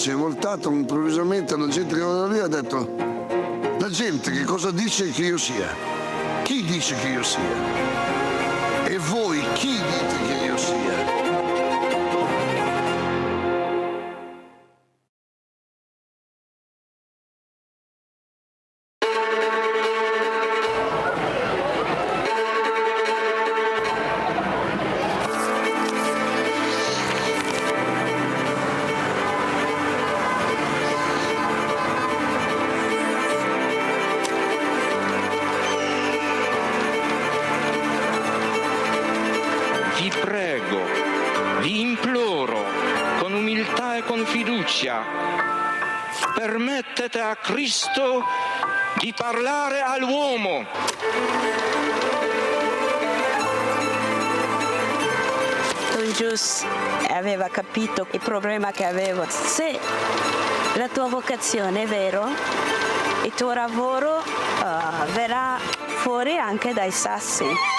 si è voltato improvvisamente alla gente che era lì e ha detto: la gente che cosa dice che io sia? Chi dice che io sia? E voi chi dite che io sia? Vi prego, vi imploro, con umiltà e con fiducia, permettete a Cristo di parlare all'uomo. Don Giussani aveva capito il problema che avevo. Se la tua vocazione è vero, il tuo lavoro verrà fuori anche dai sassi.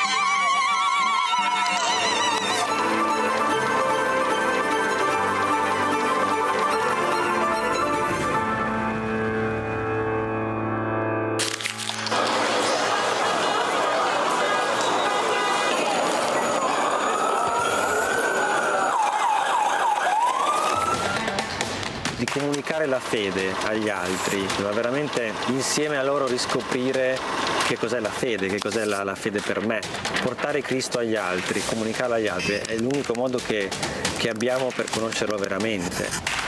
Di comunicare la fede agli altri, ma veramente insieme a loro riscoprire che cos'è la fede, che cos'è la fede per me. Portare Cristo agli altri, comunicarlo agli altri è l'unico modo che abbiamo per conoscerlo veramente.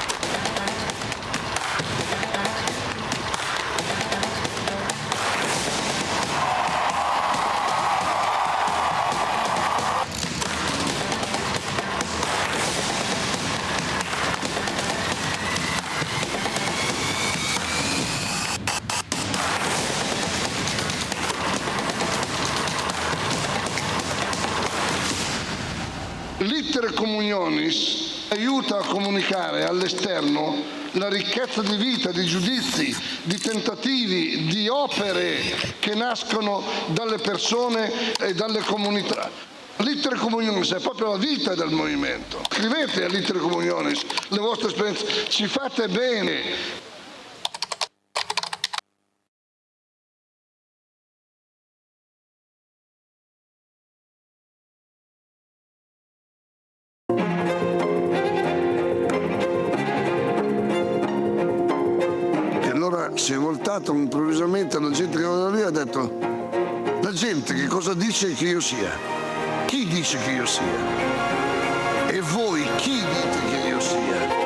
L'iter communionis aiuta a comunicare all'esterno la ricchezza di vita, di giudizi, di tentativi, di opere che nascono dalle persone e dalle comunità. L'iter communionis è proprio la vita del movimento. Scrivete all'iter communionis le vostre esperienze, ci fate bene. Si è voltato improvvisamente alla gente che era lì e ha detto: la gente che cosa dice che io sia? Chi dice che io sia? E voi chi dite che io sia?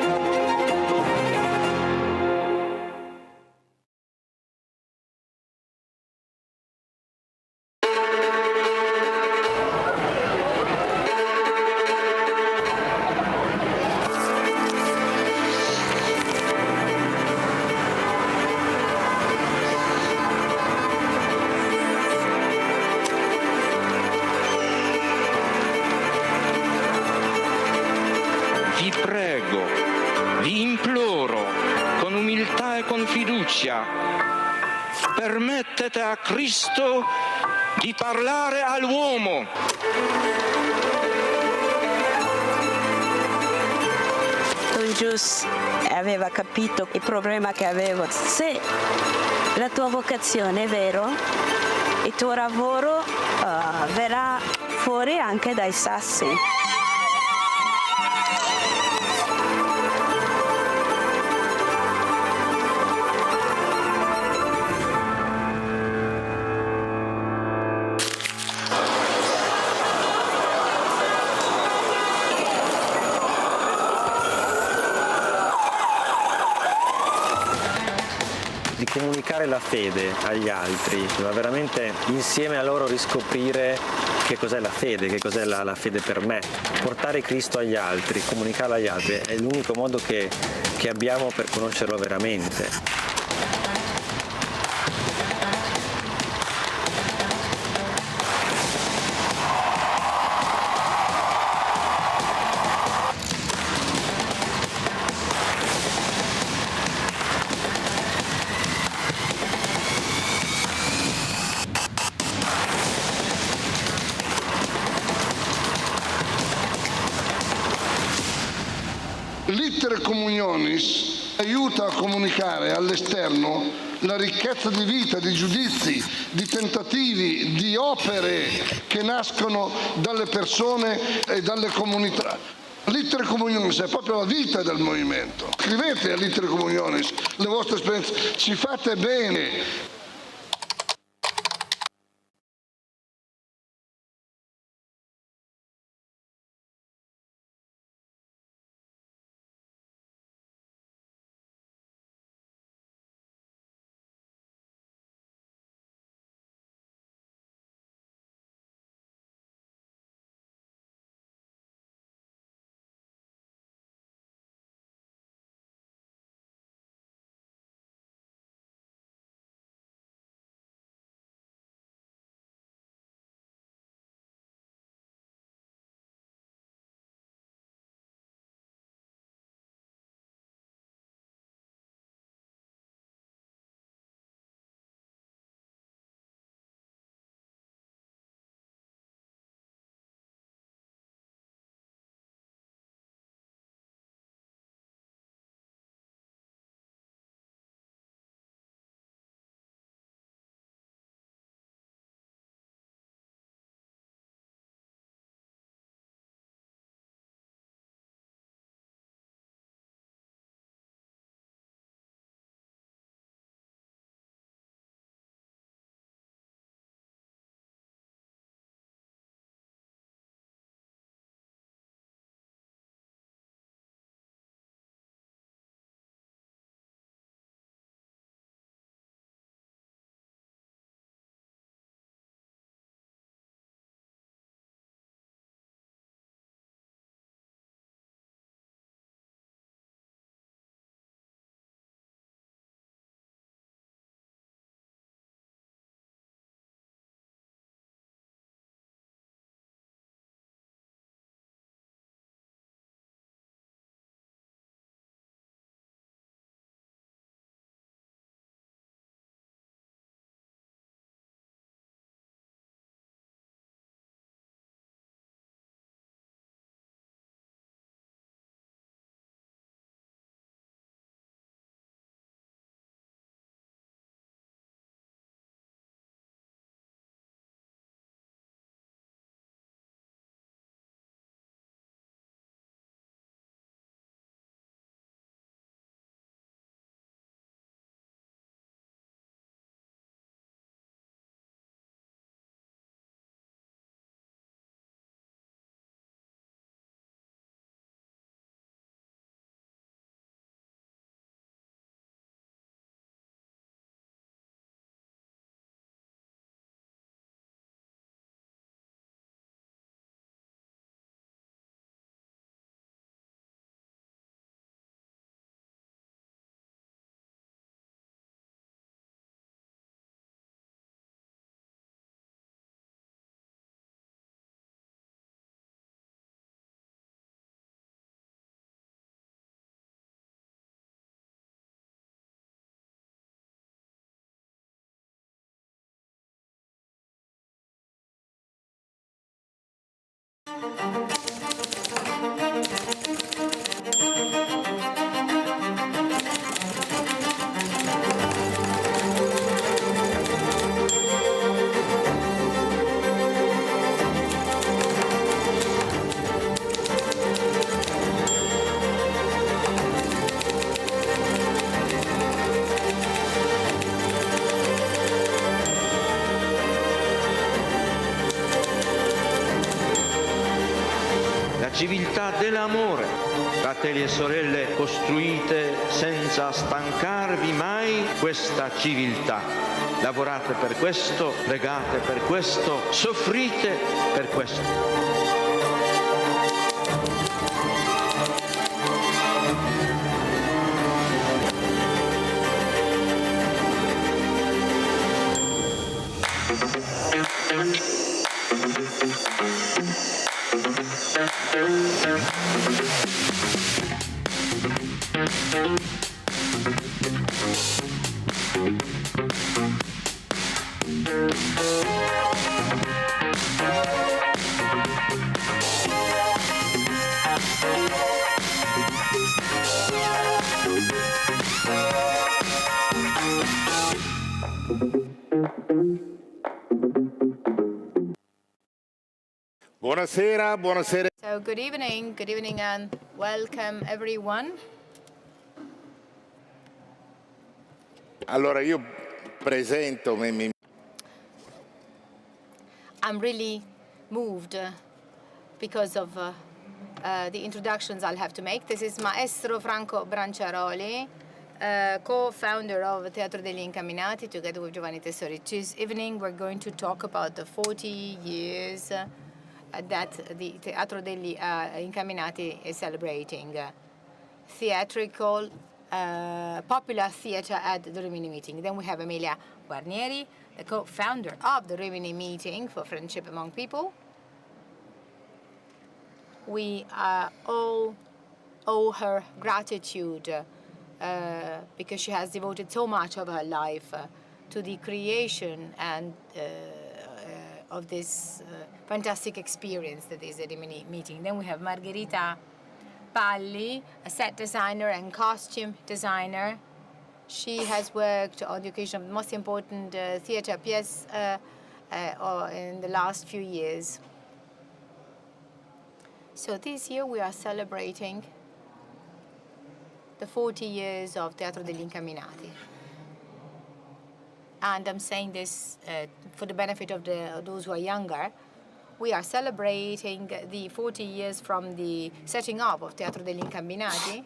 Vi prego, vi imploro, con umiltà e con fiducia, permettete a Cristo di parlare all'uomo. Don Giussani aveva capito il problema che avevo. Se la tua vocazione è vero, il tuo lavoro verrà fuori anche dai sassi. Di comunicare la fede agli altri, ma veramente insieme a loro riscoprire che cos'è la fede, che cos'è la fede per me. Portare Cristo agli altri, comunicarlo agli altri è l'unico modo che abbiamo per conoscerlo veramente. L'iter communionis aiuta a comunicare all'esterno la ricchezza di vita, di giudizi, di tentativi, di opere che nascono dalle persone e dalle comunità. L'Itere Communionis è proprio la vita del movimento. Scrivete all'Itere Communionis le vostre esperienze, ci fate bene. Civiltà dell'amore. Fratelli e sorelle, costruite senza stancarvi mai questa civiltà. Lavorate per questo, pregate per questo, soffrite per questo. Buonasera, buonasera. So good evening and welcome everyone. Allora io presento, I'm really moved because of the introductions I'll have to make. This is Maestro Franco Branciaroli, co-founder of Teatro Degli Incamminati, together with Giovanni Testori. This evening we're going to talk about the 40 years that the Teatro Degli Incamminati is celebrating. Theatrical, popular theater at the Rimini Meeting. Then we have Emilia Guarnieri, the co-founder of the Rimini Meeting for Friendship Among People. We all owe her gratitude because she has devoted so much of her life to the creation and of this fantastic experience that is a Rimini Meeting. Then we have Margherita Palli, a set designer and costume designer. She has worked on the occasion of the most important theater piece in the last few years. So this year we are celebrating the 40 years of Teatro degli Incamminati. And I'm saying this for the benefit of those who are younger. We are celebrating the 40 years from the setting up of Teatro degli Incamminati.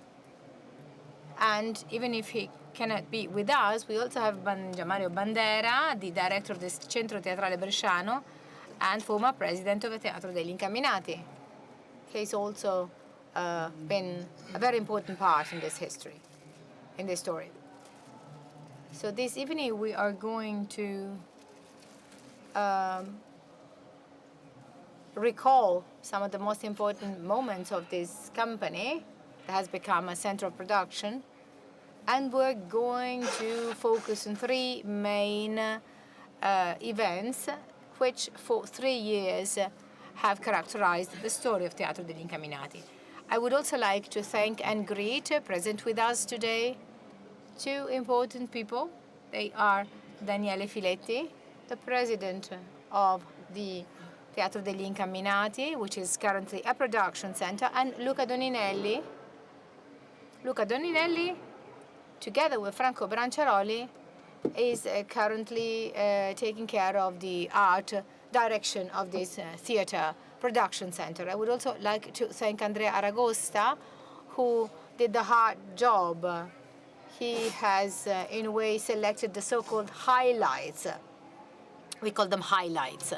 And even if he cannot be with us, we also have Gian Mario Bandera, the director of the Centro Teatrale Bresciano and former president of the Teatro degli Incamminati. He's also been a very important part in this history, in this story. So this evening we are going to recall some of the most important moments of this company that has become a center of production, and we're going to focus on three main events which for 3 years have characterized the story of Teatro degli Incamminati. I would also like to thank and greet present with us today two important people. They are Daniele Filetti, the president of the Teatro degli Incamminati, which is currently a production center, and Luca Doninelli. Luca Doninelli, together with Franco Branciaroli, is currently taking care of the art direction of this theater production center. I would also like to thank Andrea Aragosta, who did the hard job. He has, in a way, selected the so-called highlights. We call them highlights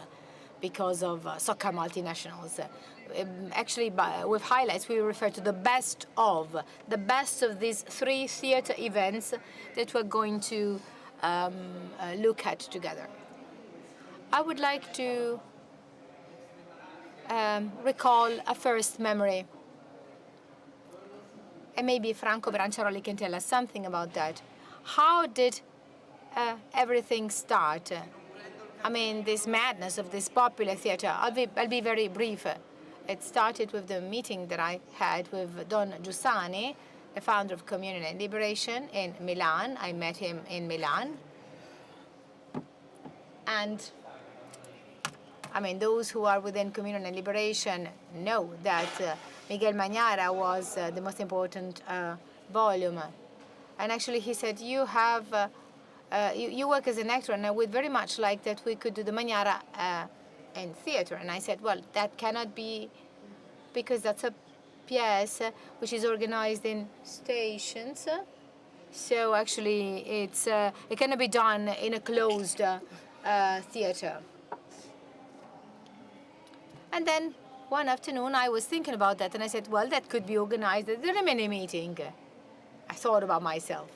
because of soccer multinationals. Actually, with highlights, we refer to the best of these three theater events that we're going to look at together. I would like to recall a first memory. And maybe Franco Branciaroli can tell us something about that. How did everything start? I mean, this madness of this popular theater. I'll be very brief. It started with the meeting that I had with Don Giussani, the founder of Communion and Liberation in Milan. I met him in Milan. And I mean, those who are within Communion and Liberation know that Miguel Manara was the most important volume. And actually he said, you work as an actor, and I would very much like that we could do the Manara in theater. And I said, well, that cannot be, because that's a piece which is organized in stations. So actually it cannot be done in a closed theater. And then one afternoon I was thinking about that, and I said, well, that could be organized at the Rimini Meeting. I thought about myself.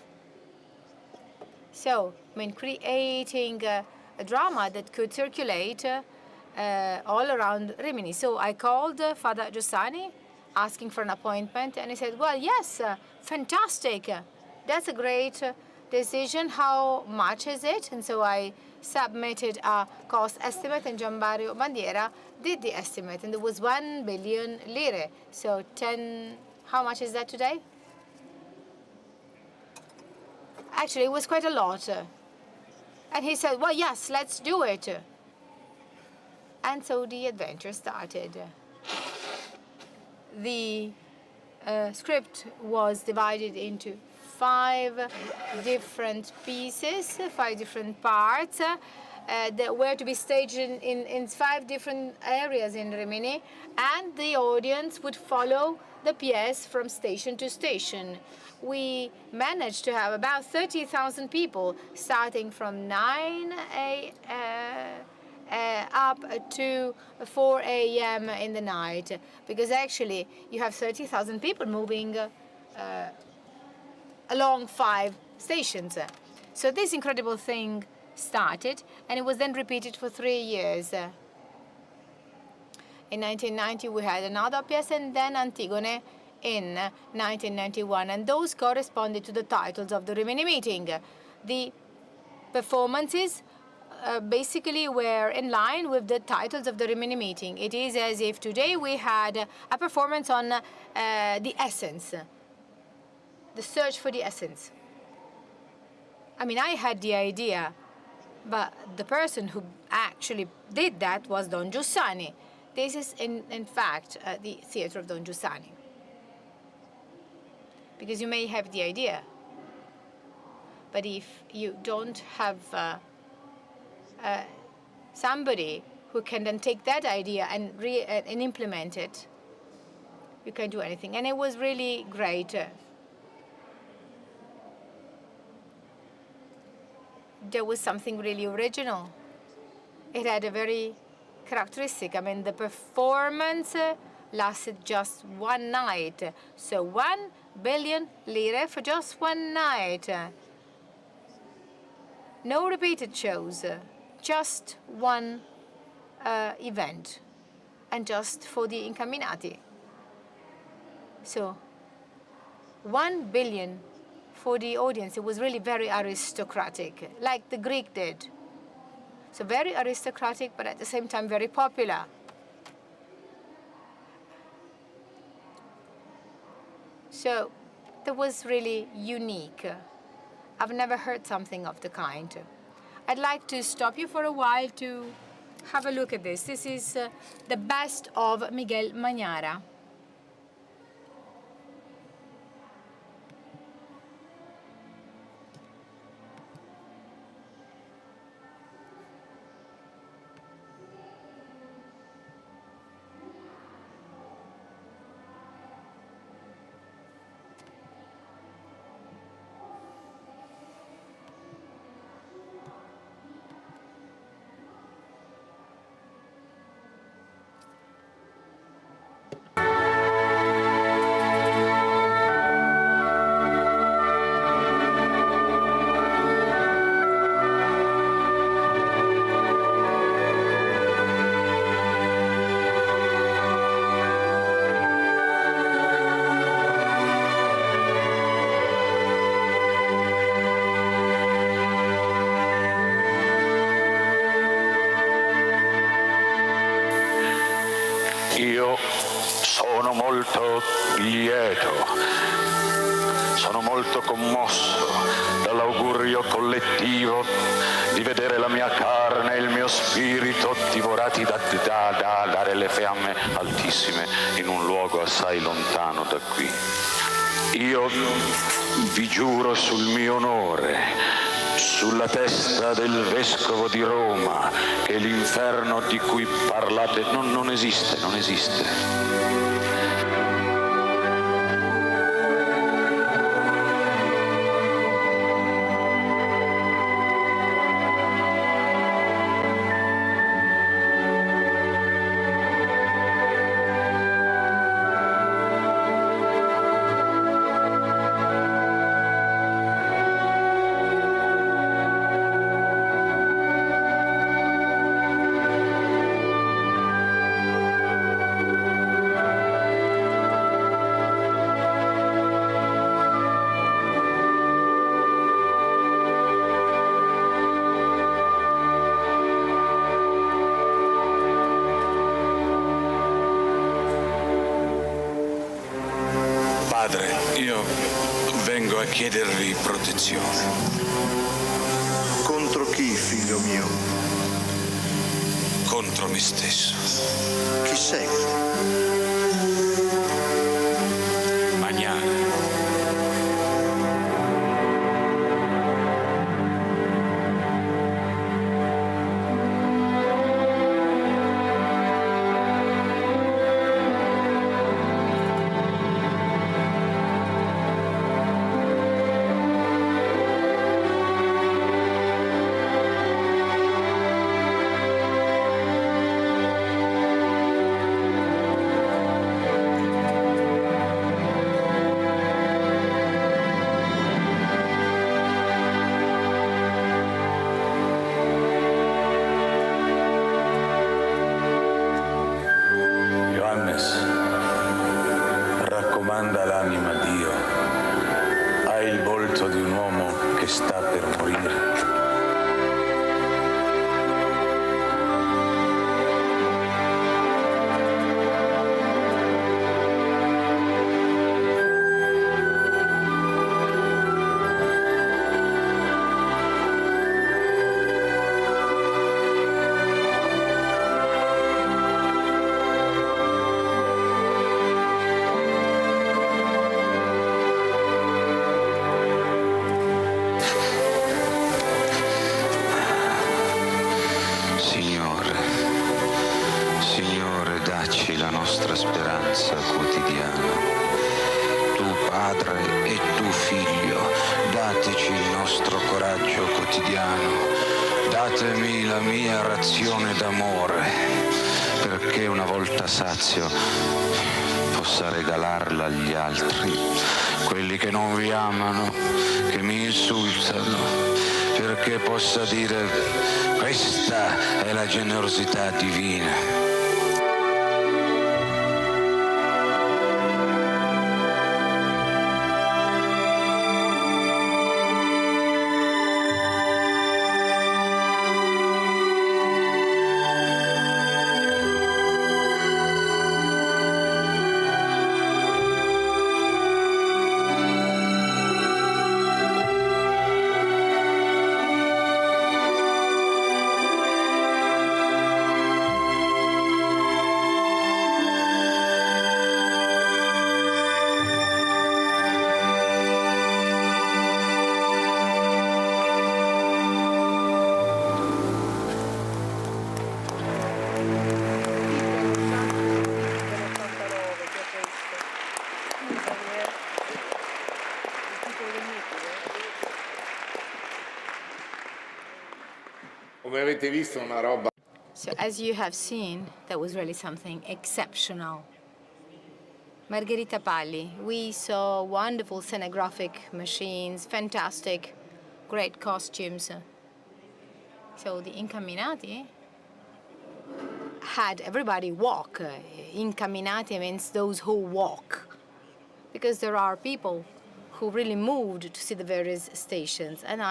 So, I mean, creating a drama that could circulate all around Rimini. So I called Father Giussani, asking for an appointment, and he said, well, yes, fantastic. That's a great decision. How much is it? And so I submitted a cost estimate, and Gian Mario Bandera did the estimate, and there was 1 billion lire. So how much is that today? Actually, it was quite a lot. And he said, well, yes, let's do it. And so the adventure started. The script was divided into 5 different pieces, 5 different parts that were to be staged in 5 different areas in Rimini, and the audience would follow the pièce from station to station. We managed to have about 30,000 people starting from 9 up to 4 a.m. in the night, because actually you have 30,000 people moving along 5 stations. So this incredible thing started, and it was then repeated for 3 years. In 1990 we had another pièce, and then Antigone in 1991, and those corresponded to the titles of the Rimini meeting. The performances basically were in line with the titles of the Rimini meeting. It is as if today we had a performance on the essence, the search for the essence. I mean, I had the idea, but the person who actually did that was Don Giussani. This is, in fact, the theater of Don Giussani. Because you may have the idea, but if you don't have somebody who can then take that idea and implement it, you can't do anything. And it was really great. There was something really original. It had a very characteristic. I mean, the performance lasted just one night. So 1 billion lire for just one night. No repeated shows, just one event, and just for the Incamminati. So 1 billion for the audience. It was really very aristocratic, like the Greek did. So very aristocratic, but at the same time very popular. So that was really unique. I've never heard something of the kind. I'd like to stop you for a while to have a look at this. This is the best of Miguel Manara. Io sono molto lieto, sono molto commosso dall'augurio collettivo di vedere la mia carne e il mio spirito divorati dalle fiamme altissime in un luogo assai lontano da qui. Io vi giuro sul mio onore, sulla testa del vescovo di Roma, che l'inferno di cui parlate non esiste, non esiste. Padre, io vengo a chiedervi protezione. Contro chi, figlio mio? contro me stesso. Chi sei? Mañana. Raccomanda l'anima a Dio, hai il volto di un uomo che sta per morire. Dacci la nostra speranza quotidiana. Tu Padre e tu Figlio, dateci il nostro coraggio quotidiano. Datemi la mia razione d'amore, perché una volta sazio possa regalarla agli altri, quelli che non vi amano, che mi insultano, perché possa dire: questa è la generosità divina. Come avete visto, una roba. So as you have seen, that was really something exceptional. Margherita Palli, we saw wonderful scenographic machines, fantastic, great costumes. So the Incamminati had everybody walk. Incamminati means those who walk, because there are people who really moved to see the various stations. And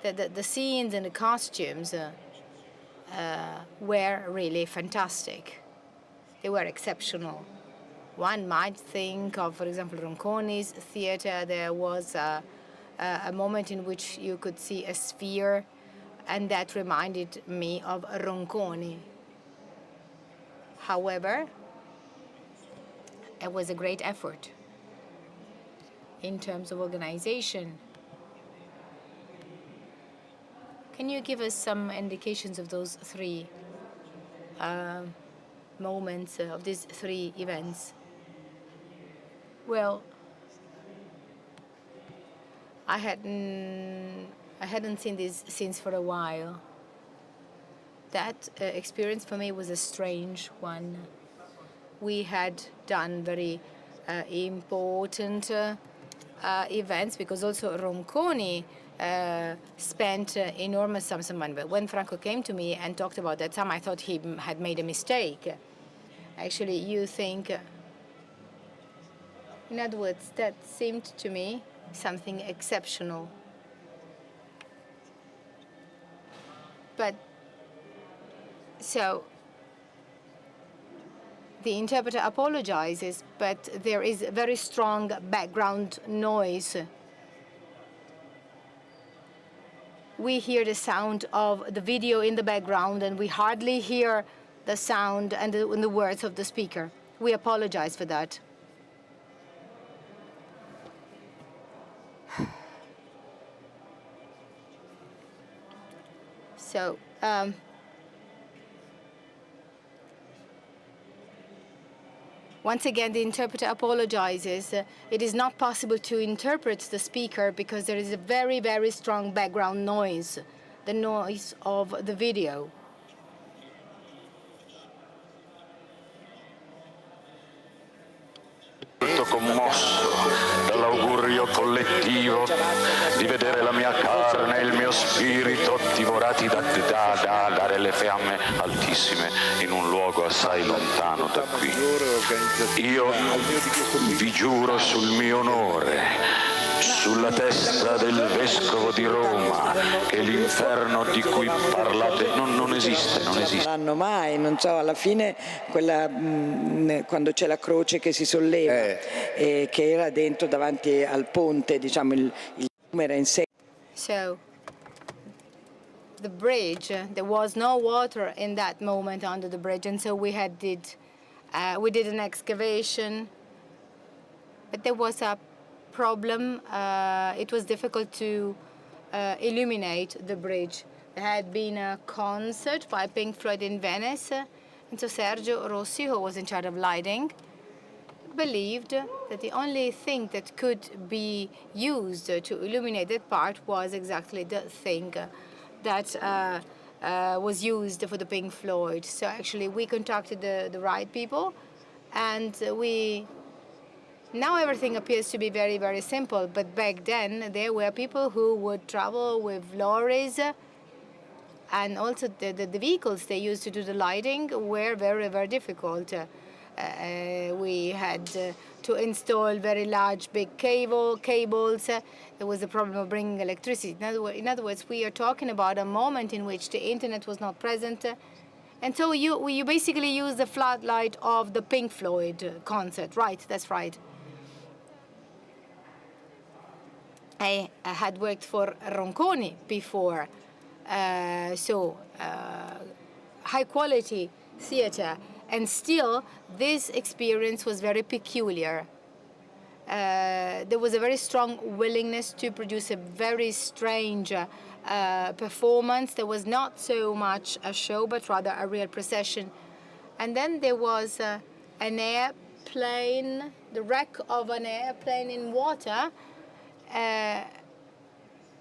the scenes and the costumes were really fantastic. They were exceptional. One might think of, for example, Ronconi's theater. There was a moment in which you could see a sphere, and that reminded me of Ronconi. However, it was a great effort in terms of organization. Can you give us some indications of those three moments, of these three events? Well, I hadn't seen these scenes for a while. That experience for me was a strange one. We had done very important events, because also Ronconi spent enormous sums of money. But when Franco came to me and talked about that sum, I thought he had made a mistake. Actually, you think, in other words, that seemed to me something exceptional. But, so, the interpreter apologizes, but there is a very strong background noise. we hear the sound of the video in the background and we hardly hear the sound and the words of the speaker. We apologize for that. So, once again, the interpreter apologizes. It is not possible to interpret the speaker because there is a very, very strong background noise, the noise of the video. Molto commosso dall'augurio collettivo di vedere la mia carne e il mio spirito divorati dalle fiamme altissime in un luogo assai lontano da qui. Io vi giuro sul mio onore, sulla testa del vescovo di Roma, che l'inferno di cui parlate non esiste, non esiste. Non hanno mai, non so, alla fine quando c'è la croce che si solleva e che era dentro davanti al ponte, diciamo il numero in sé. So, the bridge, there was no water in that moment under the bridge, and so we did an excavation, but there was a problem. It was difficult to illuminate the bridge. There had been a concert by Pink Floyd in Venice, and so Sergio Rossi, who was in charge of lighting, believed that the only thing that could be used to illuminate that part was exactly the thing that was used for the Pink Floyd. So actually we contacted the right people, and now everything appears to be very, very simple, but back then there were people who would travel with lorries, and also the vehicles they used to do the lighting were very, very difficult. We had to install very large, big cables. There was the problem of bringing electricity. In other words, we are talking about a moment in which the internet was not present. And so you basically use the floodlight of the Pink Floyd concert. Right, that's right. I had worked for Ronconi before, so high quality theater, and still this experience was very peculiar. There was a very strong willingness to produce a very strange performance. There was not so much a show, but rather a real procession. And then there was an airplane, the wreck of an airplane in water.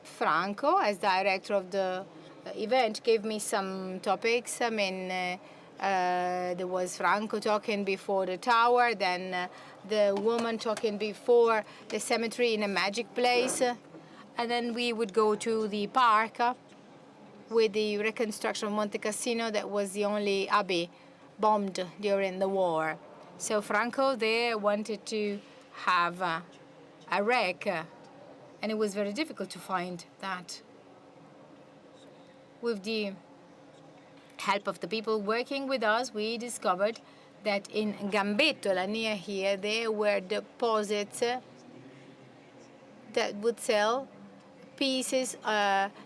Franco, as director of the event, gave me some topics. I mean, there was Franco talking before the tower, then the woman talking before the cemetery in a magic place, and then we would go to the park with the reconstruction of Monte Cassino. That was the only abbey bombed during the war. So Franco there wanted to have a wreck, and it was very difficult to find that. With the help of the people working with us, we discovered that in Gambettola, near here, there were deposits that would sell pieces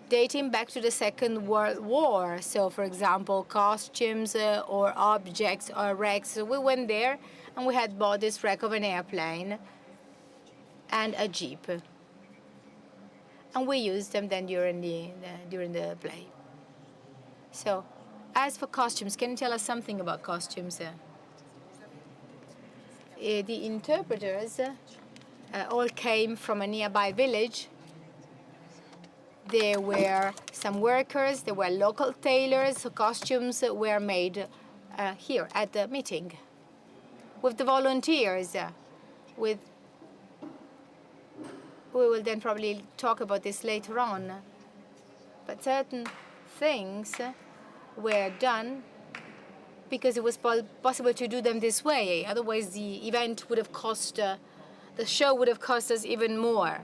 dating back to the Second World War. So, for example, costumes or objects or wrecks. So we went there and we had bought this wreck of an airplane and a jeep. And we used them then during the play. So, as for costumes, can you tell us something about costumes? The interpreters all came from a nearby village. There were some workers, there were local tailors, so costumes were made here at the meeting. With the volunteers, we will then probably talk about this later on. But certain things were done because it was possible to do them this way. Otherwise, the event would have cost, the show would have cost us even more.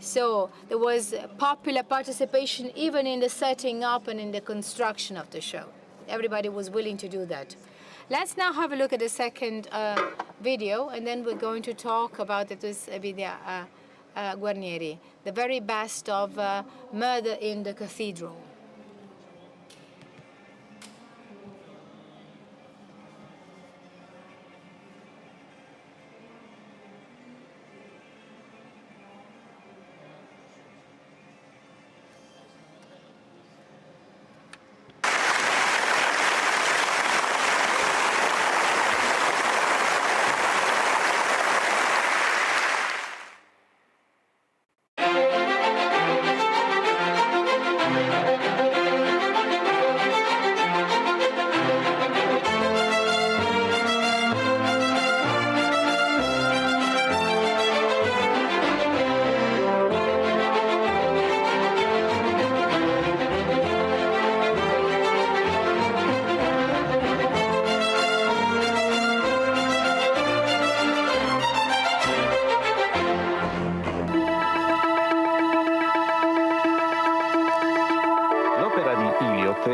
So there was popular participation even in the setting up and in the construction of the show. Everybody was willing to do that. Let's now have a look at the second video, and then we're going to talk about it with Guarnieri, the very best of Murder in the Cathedral.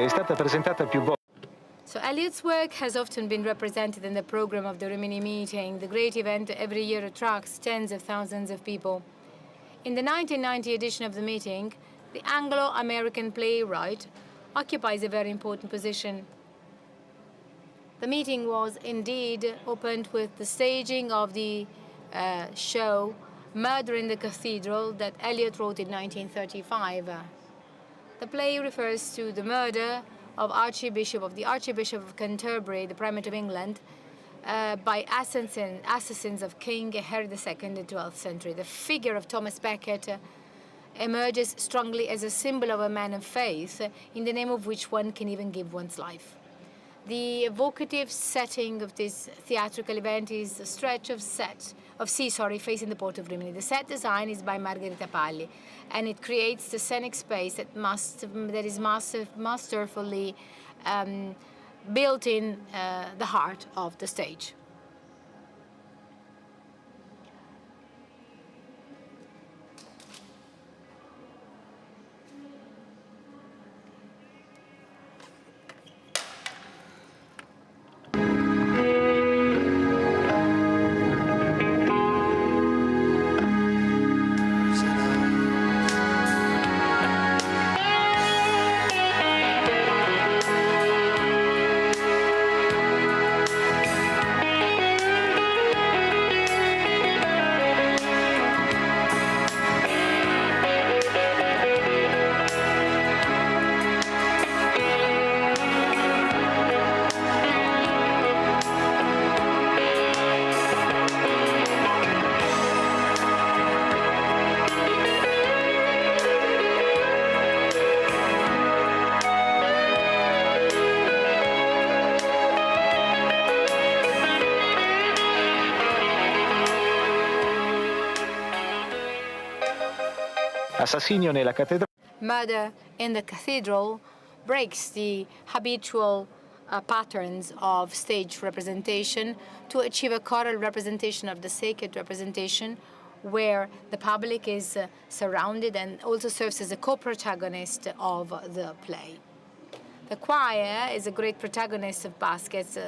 è stata presentata più volte. So Eliot's work has often been represented in the program of the Rimini meeting. The great event every year attracts tens of thousands of people. In the 1990 edition of the meeting, the Anglo-American playwright occupies a very important position. The meeting was indeed opened with the staging of the show Murder in the Cathedral that Eliot wrote in 1935. The play refers to the murder of the Archbishop of Canterbury, the Primate of England, by assassins of King Henry II in the 12th century. The figure of Thomas Becket emerges strongly as a symbol of a man of faith, in the name of which one can even give one's life. The evocative setting of this theatrical event is a stretch of sea facing the port of Rimini. The set design is by Margherita Palli, and it creates the scenic space that is masterfully built in the heart of the stage. Assassination nella Cathedral. Murder in the Cathedral breaks the habitual patterns of stage representation to achieve a choral representation of the sacred representation, where the public is surrounded and also serves as a co-protagonist of the play. The choir is a great protagonist of Becket's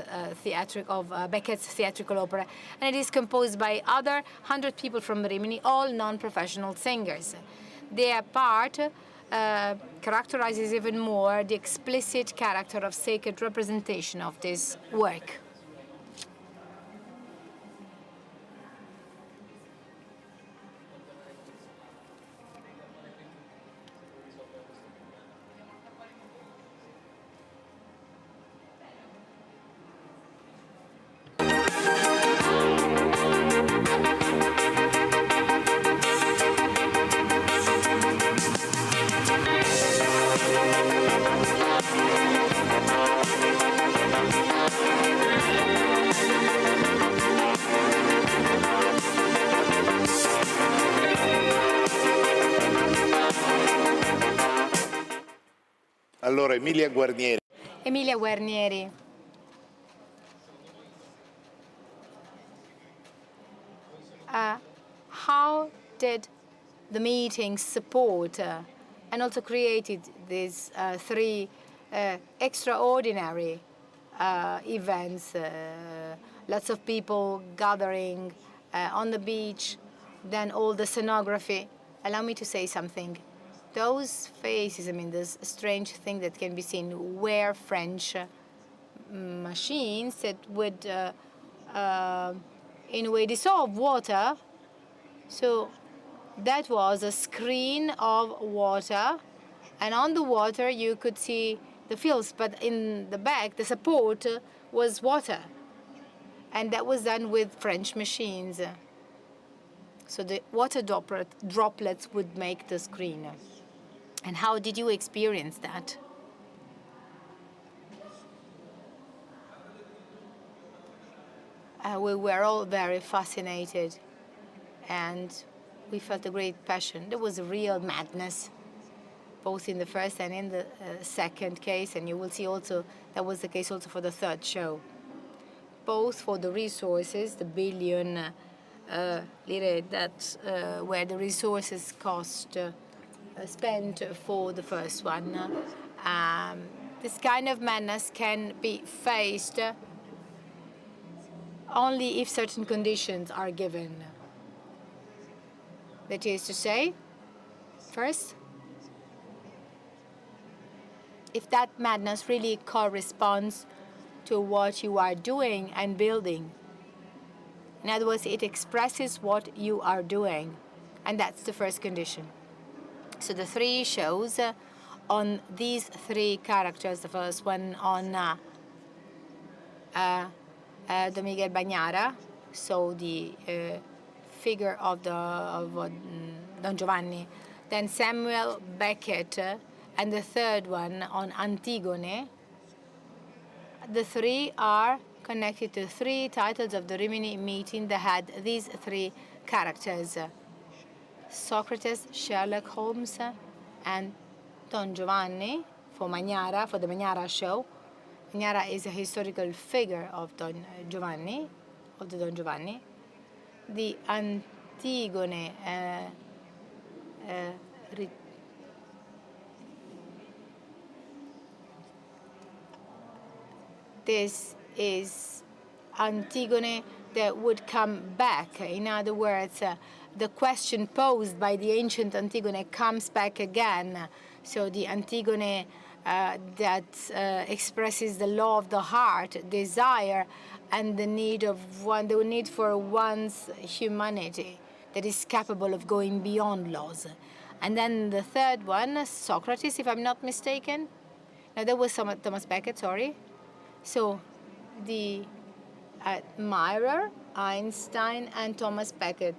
theatrical opera, and it is composed by other 100 people from Rimini, all non-professional singers. Their part characterizes even more the explicit character of sacred representation of this work. Allora, Emilia Guarnieri. Emilia Guarnieri. How did the meeting support and also created these three extraordinary events? Lots of people gathering on the beach, then all the scenography. Allow me to say something. Those faces, I mean, this strange thing that can be seen were French machines that would, in a way, dissolve water. So that was a screen of water, and on the water you could see the fields, but in the back, the support was water. And that was done with French machines. So the water droplets would make the screen. And how did you experience that? We were all very fascinated, and we felt a great passion. There was a real madness, both in the first and in the second case, and you will see also that was the case also for the third show. Both for the resources, the billion lire that were the resources cost spent for the first one. This kind of madness can be faced only if certain conditions are given. That is to say, first, if that madness really corresponds to what you are doing and building. In other words, it expresses what you are doing, and that's the first condition. So the three shows on these three characters, the first one on the Miguel Manara, so the figure of Don Giovanni, then Samuel Beckett, and the third one on Antigone. The three are connected to three titles of the Rimini meeting that had these three characters: Socrates, Sherlock Holmes, and Don Giovanni for Manara, for the Manara show. Manara is a historical figure of Don Giovanni. The Antigone this is Antigone that would come back. In other words, the question posed by the ancient Antigone comes back again. So the Antigone that expresses the law of the heart, desire, and the need for one's humanity that is capable of going beyond laws. And then the third one, Socrates, if I'm not mistaken. Now there was some Thomas Becket, sorry. So the admirer, Einstein, and Thomas Becket.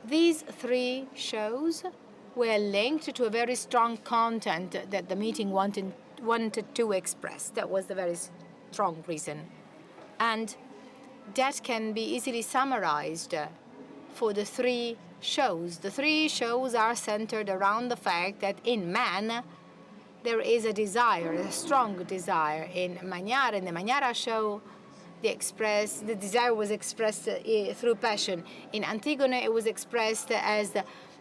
These three shows were linked to a very strong content that the meeting wanted to express. That was the very strong reason. And that can be easily summarized for the three shows. The three shows are centered around the fact that in man, there is a desire, a strong desire. In the Manara show, the desire was expressed through passion. In Antigone, it was expressed as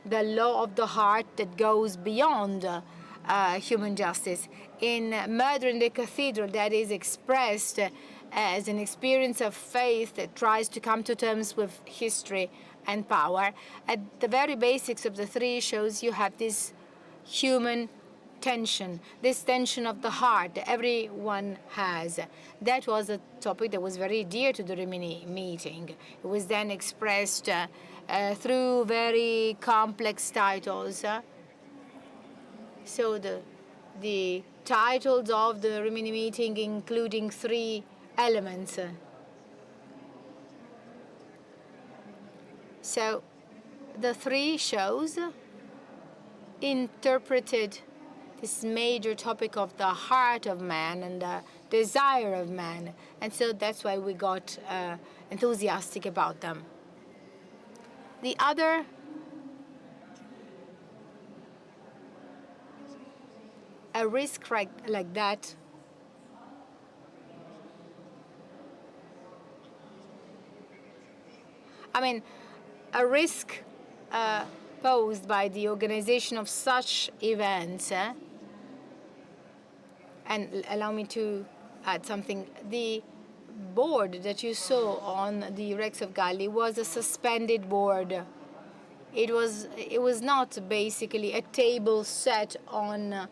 the law of the heart that goes beyond human justice. In Murder in the Cathedral, that is expressed as an experience of faith that tries to come to terms with history and power. At the very basics of the three shows, you have this human tension, this tension of the heart that everyone has. That was a topic that was very dear to the Rimini meeting. It was then expressed through very complex titles. So the titles of the Rimini meeting including three elements. So the three shows interpreted this major topic of the heart of man and the desire of man. And so that's why we got enthusiastic about them. The other a risk like that a risk posed by the organization of such events, and allow me to add something, the board that you saw on the Rex of Galli was a suspended board. It was not basically a table set on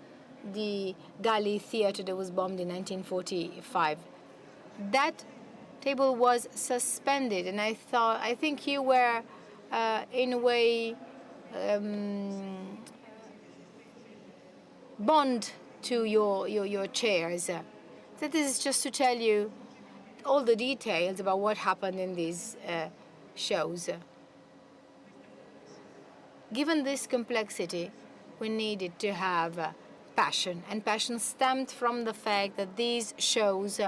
the Galli theater that was bombed in 1945. That table was suspended, and I think you were in a way bound to your chairs. So this is just to tell you all the details about what happened in these shows. Given this complexity, we needed to have passion, and passion stemmed from the fact that these shows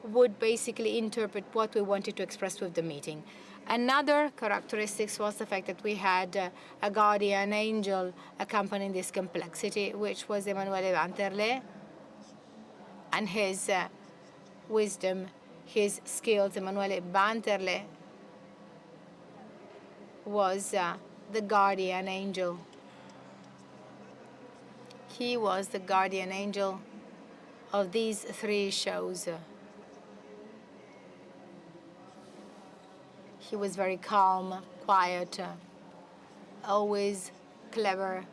would basically interpret what we wanted to express with the meeting. Another characteristic was the fact that we had a guardian angel accompanying this complexity, which was Emanuele Banterle, and his wisdom, his skills. Emanuele Banterle was the guardian angel. He was the guardian angel of these three shows. He was very calm, quiet, always clever,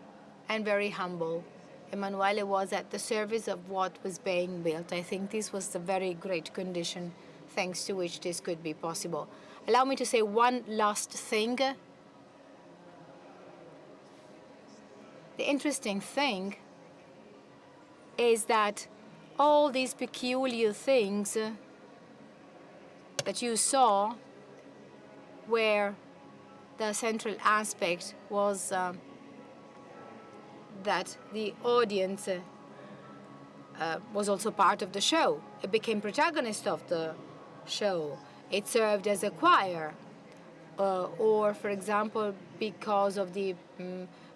and very humble. Emanuele was at the service of what was being built. I think this was the very great condition thanks to which this could be possible. Allow me to say one last thing. The interesting thing is that all these peculiar things that you saw, where the central aspect was that the audience was also part of the show. It became protagonist of the show. It served as a choir, or, for example, because of the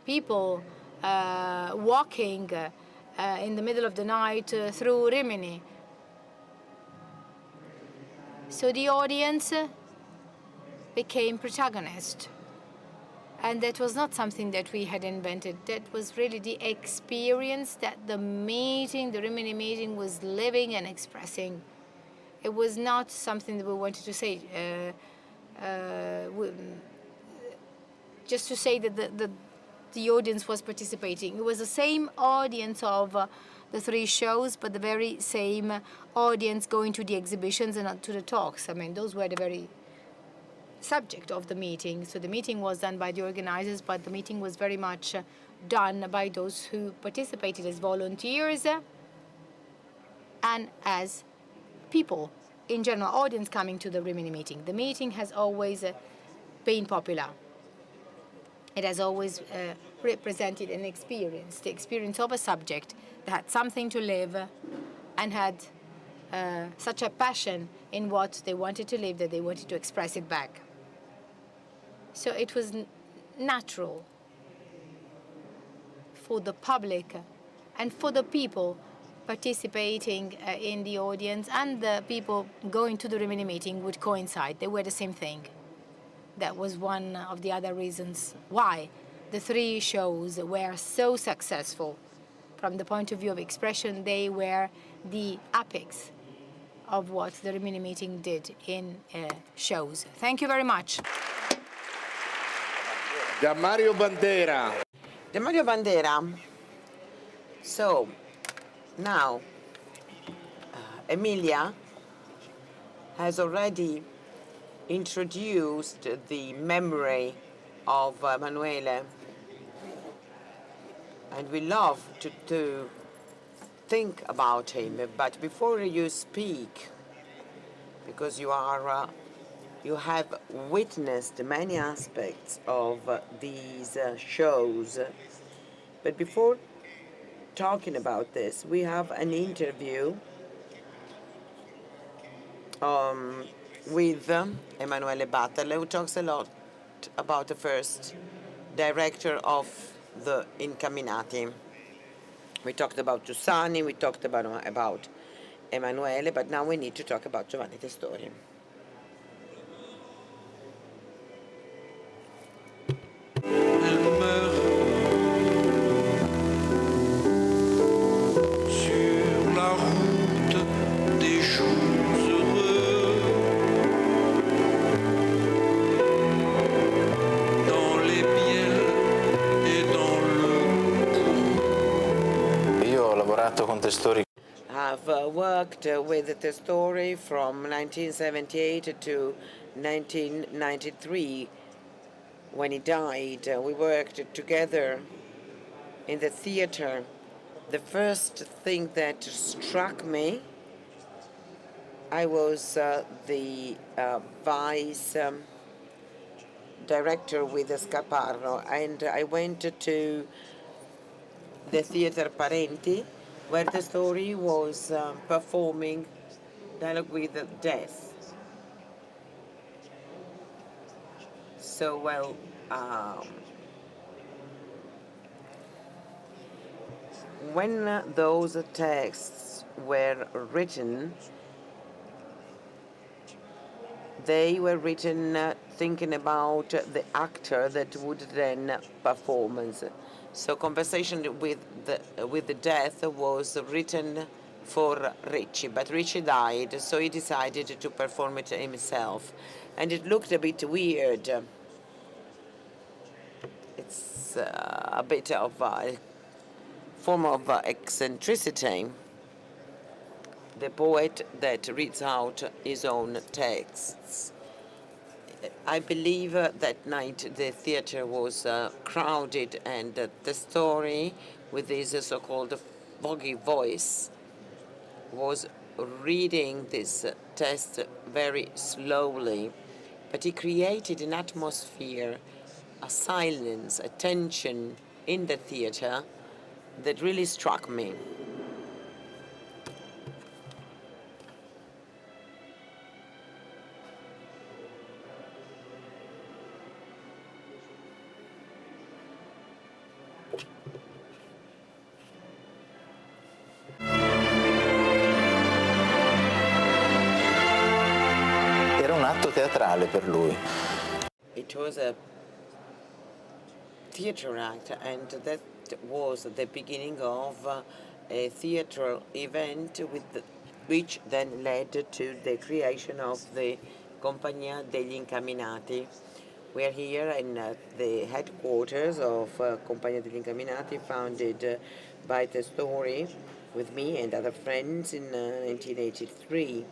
people walking in the middle of the night through Rimini. So the audience became protagonist. And that was not something that we had invented. That was really the experience that the meeting, the Rimini meeting, was living and expressing. It was not something that we wanted to say, just to say that the audience was participating. It was the same audience of the three shows, but the very same audience going to the exhibitions and not to the talks. I mean, those were the very subject of the meeting. So the meeting was done by the organizers, but the meeting was very much done by those who participated as volunteers and as people, in general, audience coming to the Rimini meeting. The meeting has always been popular. It has always represented an experience, the experience of a subject that had something to live and had such a passion in what they wanted to live that they wanted to express it back. So it was natural for the public and for the people participating in the audience and the people going to the Rimini meeting would coincide. They were the same thing. That was one of the other reasons why the three shows were so successful. From the point of view of expression, they were the apex of what the Rimini meeting did in shows. Thank you very much. Gian Mario Bandera. Gian Mario Bandera. So, now, Emilia has already introduced the memory of Emanuele, and we love to think about him. But before you speak, because you have witnessed many aspects of these shows, but before talking about this, we have an interview with Emanuele Banterle, who talks a lot about the first director of the Incamminati. We talked about Giussani, we talked about Emanuele, but now we need to talk about Giovanni Testori. Sur la route des jours heureux, Testori. I've worked with Testori from 1978 to 1993 when he died. We worked together in the theater. The first thing that struck me, I was the vice director with Scaparro, and I went to the Theater Parenti, where the story was performing Dialogue with Death. So, well, when those texts were written, they were written thinking about the actor that would then perform. So Conversation with the Death was written for Ricci, but Ricci died, so he decided to perform it himself. And it looked a bit weird. It's a bit of a form of eccentricity. The poet that reads out his own texts. I believe that night the theater was crowded, and the story, with his so-called foggy voice, was reading this text very slowly, but he created an atmosphere, a silence, a tension in the theater that really struck me. Era un atto teatrale per lui. It was a theater act, and that was the beginning of a theater event which then led to the creation of the Compagnia degli Incamminati. We are here in the headquarters of Compagnia degli Incamminati, founded by Testori with me and other friends in 1983.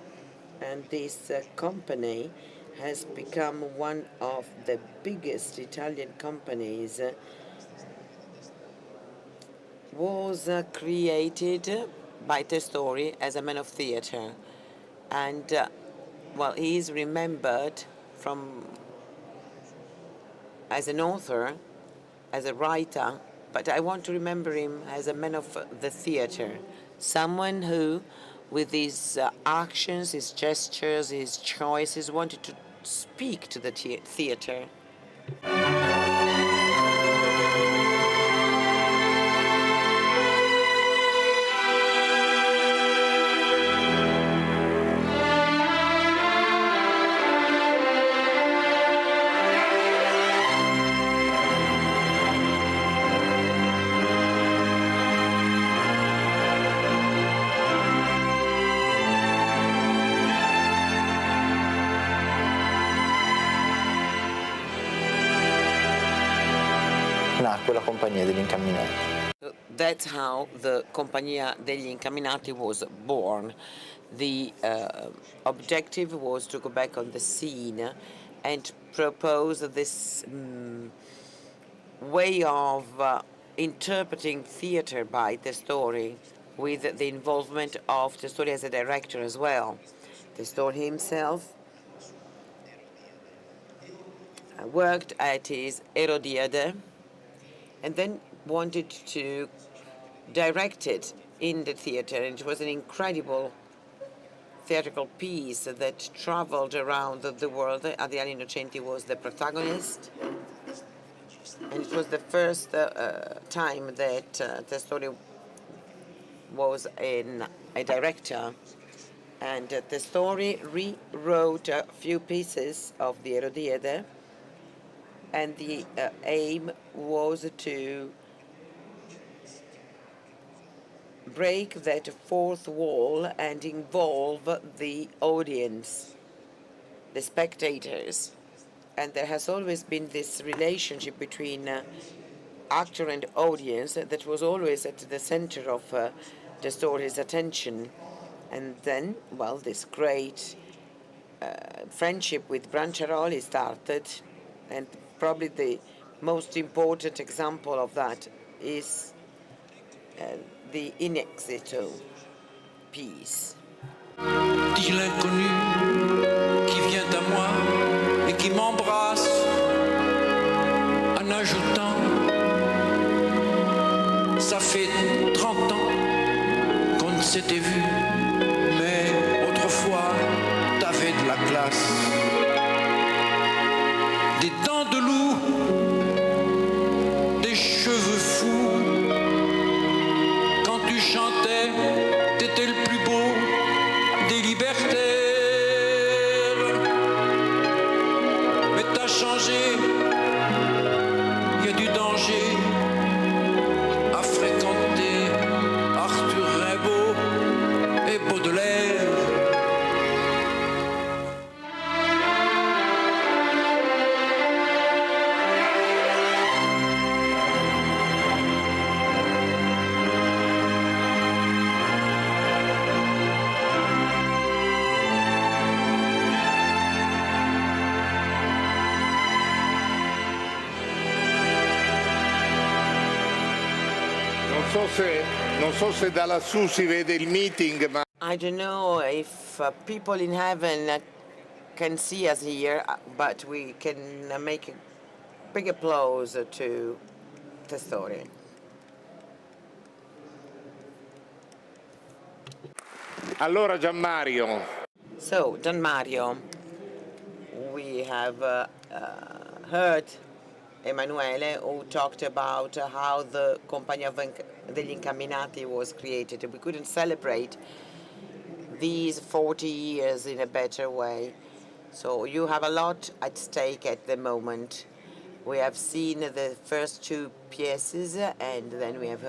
And this company has become one of the biggest Italian companies. Was created by Testori as a man of theater, and well, he is remembered as an author, as a writer, but I want to remember him as a man of the theater, someone who, with his actions, his gestures, his choices, wanted to speak to the theater. Nacque la Compagnia degli Incamminati. That's how the Compagnia degli Incamminati was born. The objective was to go back on the scene and propose this way of interpreting theater by Testori, with the involvement of Testori as a director as well. Testori himself worked at his Erodiade and then wanted to direct it in the theater. And it was an incredible theatrical piece that traveled around the world. Adriano Innocenti was the protagonist. And it was the first time that Testori was a director. And Testori rewrote a few pieces of the Erodiade, and the aim was to break that fourth wall and involve the audience, the spectators. And there has always been this relationship between actor and audience that was always at the center of Testori's attention. And then, well, this great friendship with Branciaroli started, and probably the most important example of that is the In Exito piece. Dis l'inconnu qui vient à moi et qui m'embrasse en ajoutant ça fait 30 ans qu'on ne s'était vu, mais autrefois t'avais de la classe, des dents de loup, des cheveux fous. Quand tu chantais, t'étais le plus beau des libertaires. Mais t'as changé, il y a du danger à fréquenter Arthur Rimbaud et Baudelaire. Non so se da lassù si vede il meeting, ma I don't know if people in heaven can see us here, but we can make a big applause to Testori. allora Gian Mario, So, Gian Mario, we have heard Emanuele, who talked about how the Compagnia degli Incamminati was created. We couldn't celebrate these 40 years in a better way. So you have a lot at stake at the moment. We have seen the first two pieces, and then we have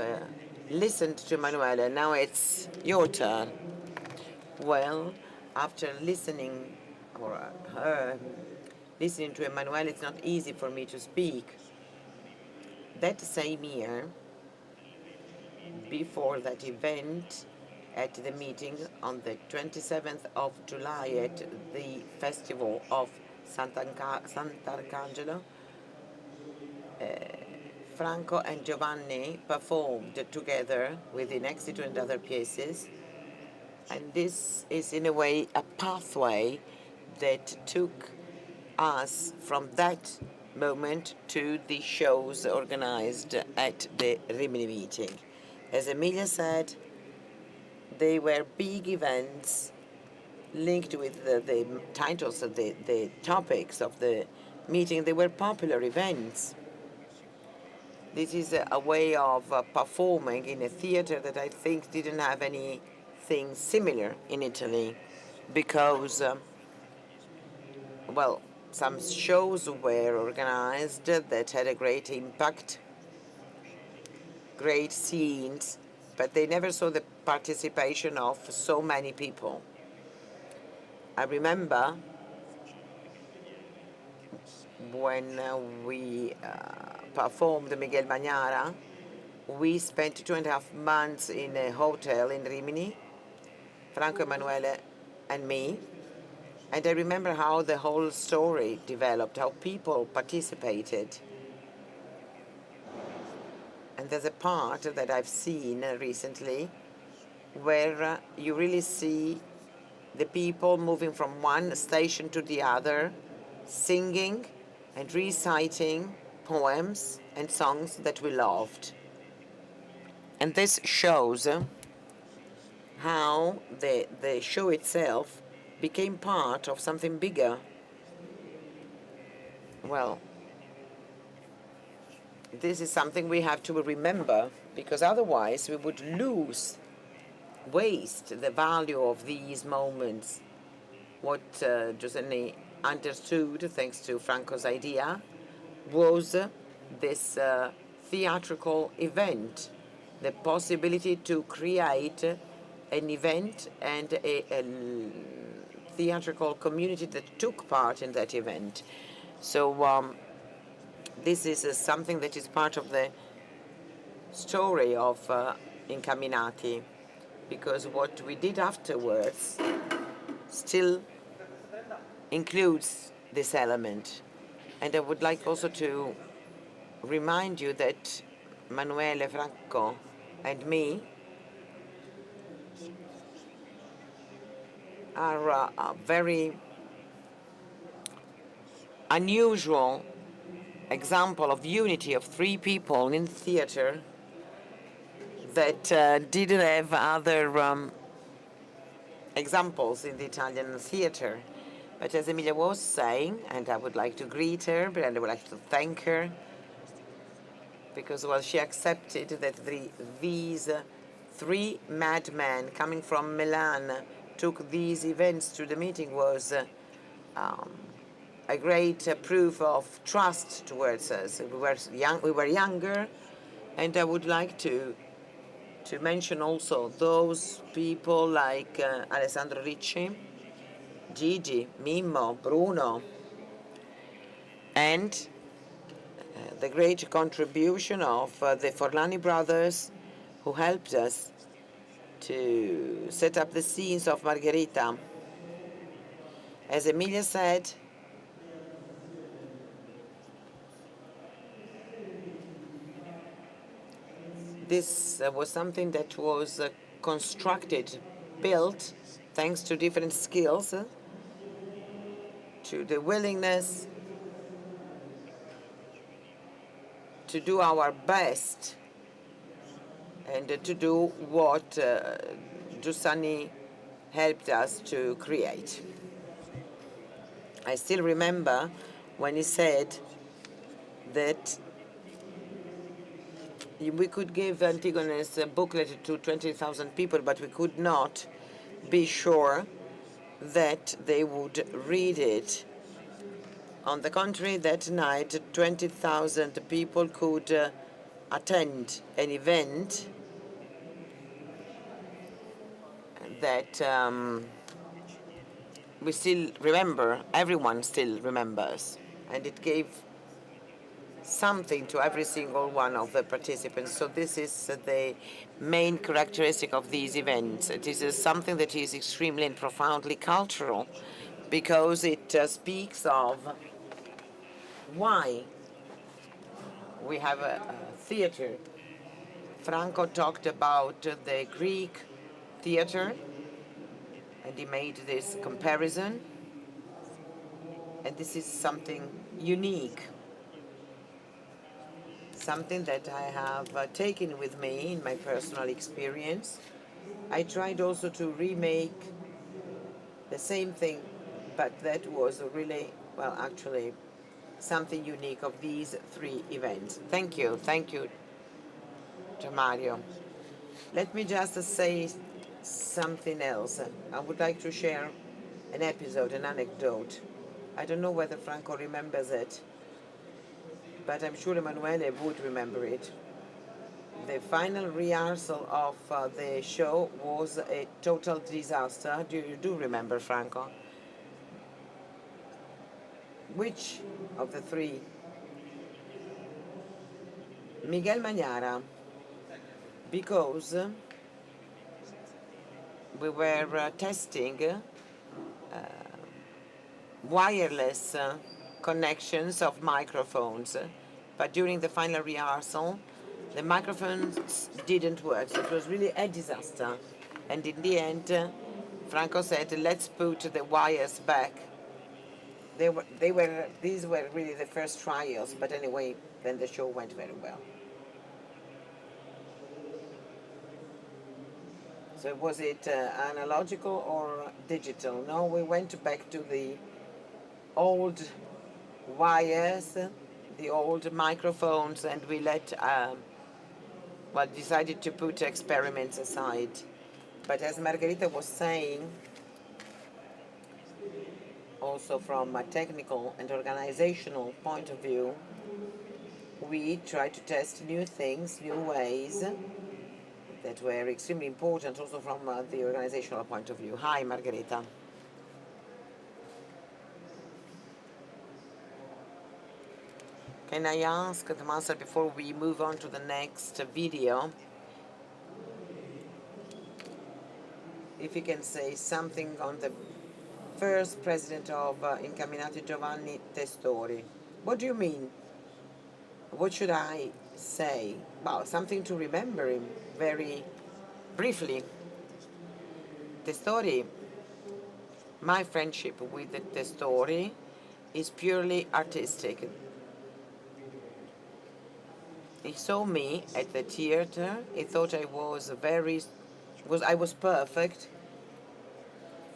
listened to Emanuele. Now it's your turn. Well, after listening listening to Emanuele, it's not easy for me to speak. That same year, before that event, at the meeting on the 27th of July at the festival of Sant'Arcangelo, Franco and Giovanni performed together with In Exito and other pieces. And this is, in a way, a pathway that took us from that moment to the shows organized at the Rimini meeting. As Emilia said, they were big events linked with the titles of the topics of the meeting. They were popular events. This is a way of performing in a theater that I think didn't have anything similar in Italy, because, well, some shows were organized that had a great impact, great scenes, but they never saw the participation of so many people. I remember when we performed Miguel Manara, we spent 2.5 months in a hotel in Rimini, Franco, Emanuele, and me. And I remember how the whole story developed, how people participated. And there's a part that I've seen recently where you really see the people moving from one station to the other, singing and reciting poems and songs that we loved. And this shows how the show itself became part of something bigger. Well, this is something we have to remember, because otherwise we would waste the value of these moments. What Giuseppe understood, thanks to Franco's idea, was this theatrical event, the possibility to create an event and a theatrical community that took part in that event. So this is something that is part of the story of Incamminati. because what we did afterwards still includes this element. And I would like also to remind you that Manuele, Franco, and me are a very unusual example of unity of three people in theater that didn't have other examples in the Italian theater. But as Emilia was saying, and I would like to greet her, and I would like to thank her, because, well, she accepted that these three madmen coming from Milan took these events to the meeting was a great proof of trust towards us. We were younger, and I would like to mention also those people like Alessandro Ricci, Gigi, Mimmo, Bruno, and the great contribution of the Forlani brothers, who helped us to set up the scenes of Margherita. As Emilia said, this was something that was constructed, built, thanks to different skills, to the willingness to do our best and to do what Giussani helped us to create. I still remember when he said that we could give Antigone's booklet to 20,000 people, but we could not be sure that they would read it. On the contrary, that night, 20,000 people could attend an event that we still remember, everyone still remembers, and it gave something to every single one of the participants. So this is the main characteristic of these events. It is something that is extremely and profoundly cultural, because it speaks of why we have a theater. Franco talked about the Greek theater, and he made this comparison, and this is something unique, something that I have taken with me in my personal experience. I tried also to remake the same thing, but that was really, well, actually something unique of these three events. Thank you, Gian Mario. Let me just say something else. I would like to share an episode, an anecdote. I don't know whether Franco remembers it, but I'm sure Emanuele would remember it. The final rehearsal of the show was a total disaster. You do remember, Franco? Which of the three? Miguel Manara, because we were testing wireless connections of microphones, but during the final rehearsal, the microphones didn't work. So it was really a disaster. And in the end, Franco said, let's put the wires back. These were really the first trials, but anyway, then the show went very well. So was it analogical or digital? No, we went back to the old wires, the old microphones, and we decided to put experiments aside. But as Margherita was saying, also from a technical and organizational point of view, we tried to test new things, new ways that were extremely important also from the organizational point of view. Hi, Margherita. Can I ask the master, before we move on to the next video, if he can say something on the first president of Incamminati, Giovanni Testori. What do you mean? What should I say? Well, something to remember him very briefly. Testori, my friendship with the Testori is purely artistic. He saw me at the theater. He thought I was perfect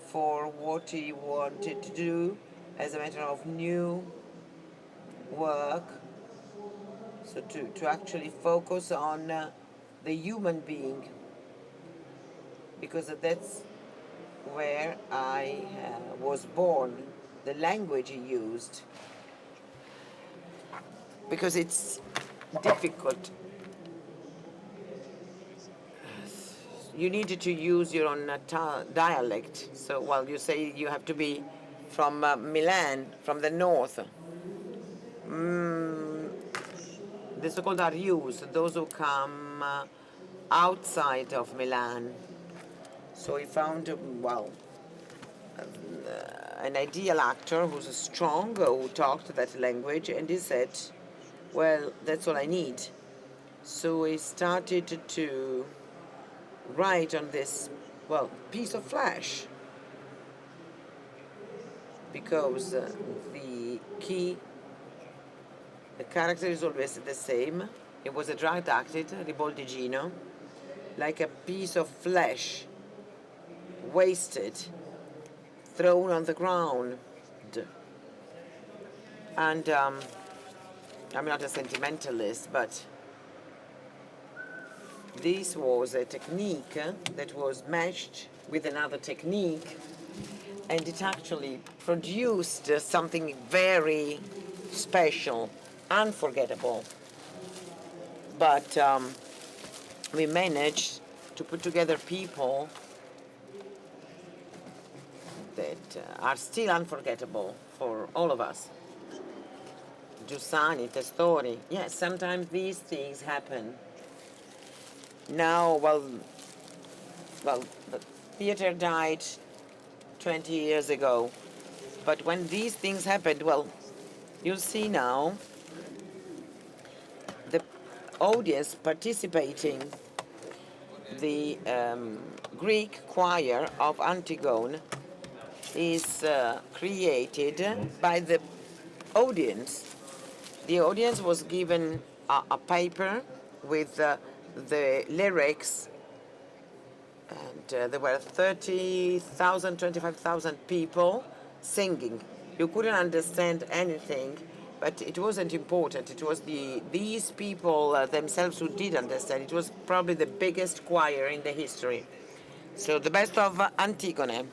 for what he wanted to do as a matter of new work. So to actually focus on the human being, because that's where I was born, the language he used. Because it's difficult. You needed to use your own dialect. So, well, you say you have to be from Milan, from the north. The so-called Arius, those who come outside of Milan. So he found, well, an ideal actor who's strong, who talked that language, and he said, well, that's all I need. So he started to write on this, well, piece of flesh, because the character is always the same. It was a drug addict, Riboldigino, like a piece of flesh, wasted, thrown on the ground. And I'm not a sentimentalist, but this was a technique that was matched with another technique, and it actually produced something very special, unforgettable. But we managed to put together people that are still unforgettable for all of us. Giussani, Testori. Yes, sometimes these things happen. Now, well, the theater died 20 years ago. But when these things happened, well, you see now the audience participating. The Greek choir of Antigone is created by the audience. The audience was given a paper with the lyrics, and there were 30,000, 25,000 people singing. You couldn't understand anything, but it wasn't important. It was these people themselves who did understand. It was probably the biggest choir in the history. So the best of Antigone.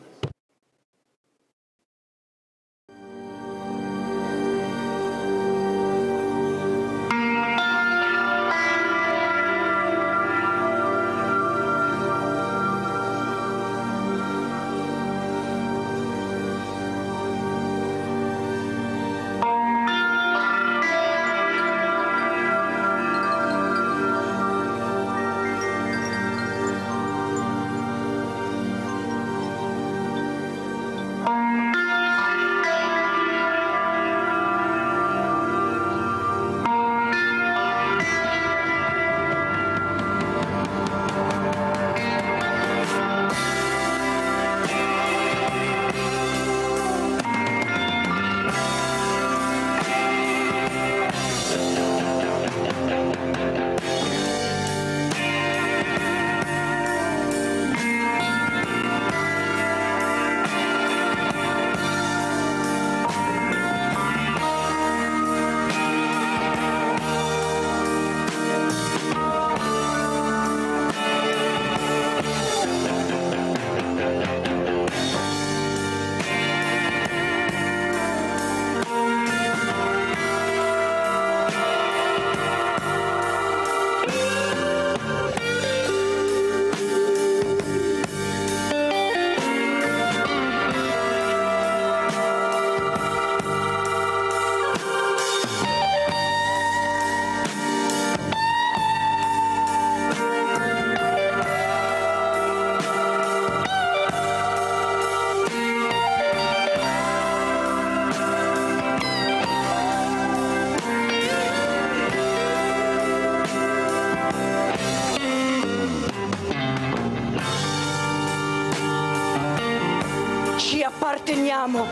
Torniamo.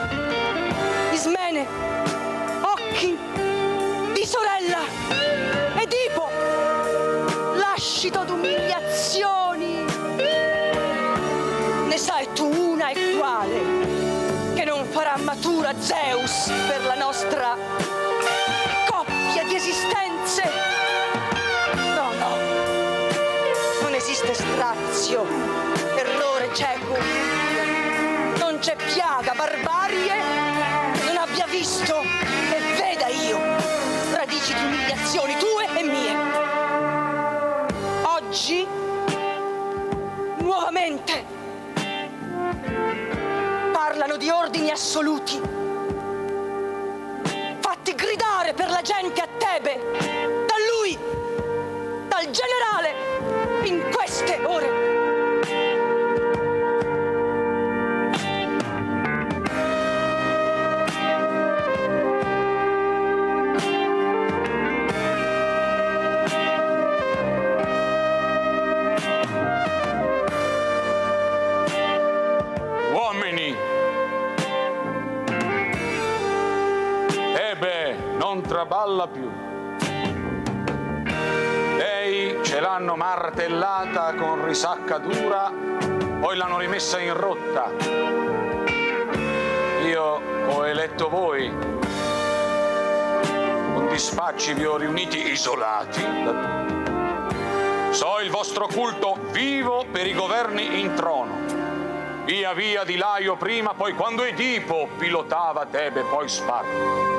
Ismene, occhi di sorella, Edipo, lascito d'umiliazioni. Ne sai tu una e quale, che non farà matura Zeus per la nostra coppia di esistenze? No, no, non esiste strazio, errore cieco, non c'è piaga, barbarie che non abbia visto e veda io radici di umiliazioni tue e mie. Oggi, nuovamente, parlano di ordini assoluti, fatti gridare per la gente a Tebe, da lui, dal generale, in queste ore. Non traballa più. Lei ce l'hanno martellata con risacca dura, poi l'hanno rimessa in rotta. Io ho eletto voi, con dispacci vi ho riuniti isolati da tutti. So il vostro culto vivo per i governi in trono. Via via di Laio prima, poi quando Edipo pilotava Tebe, poi Sparta.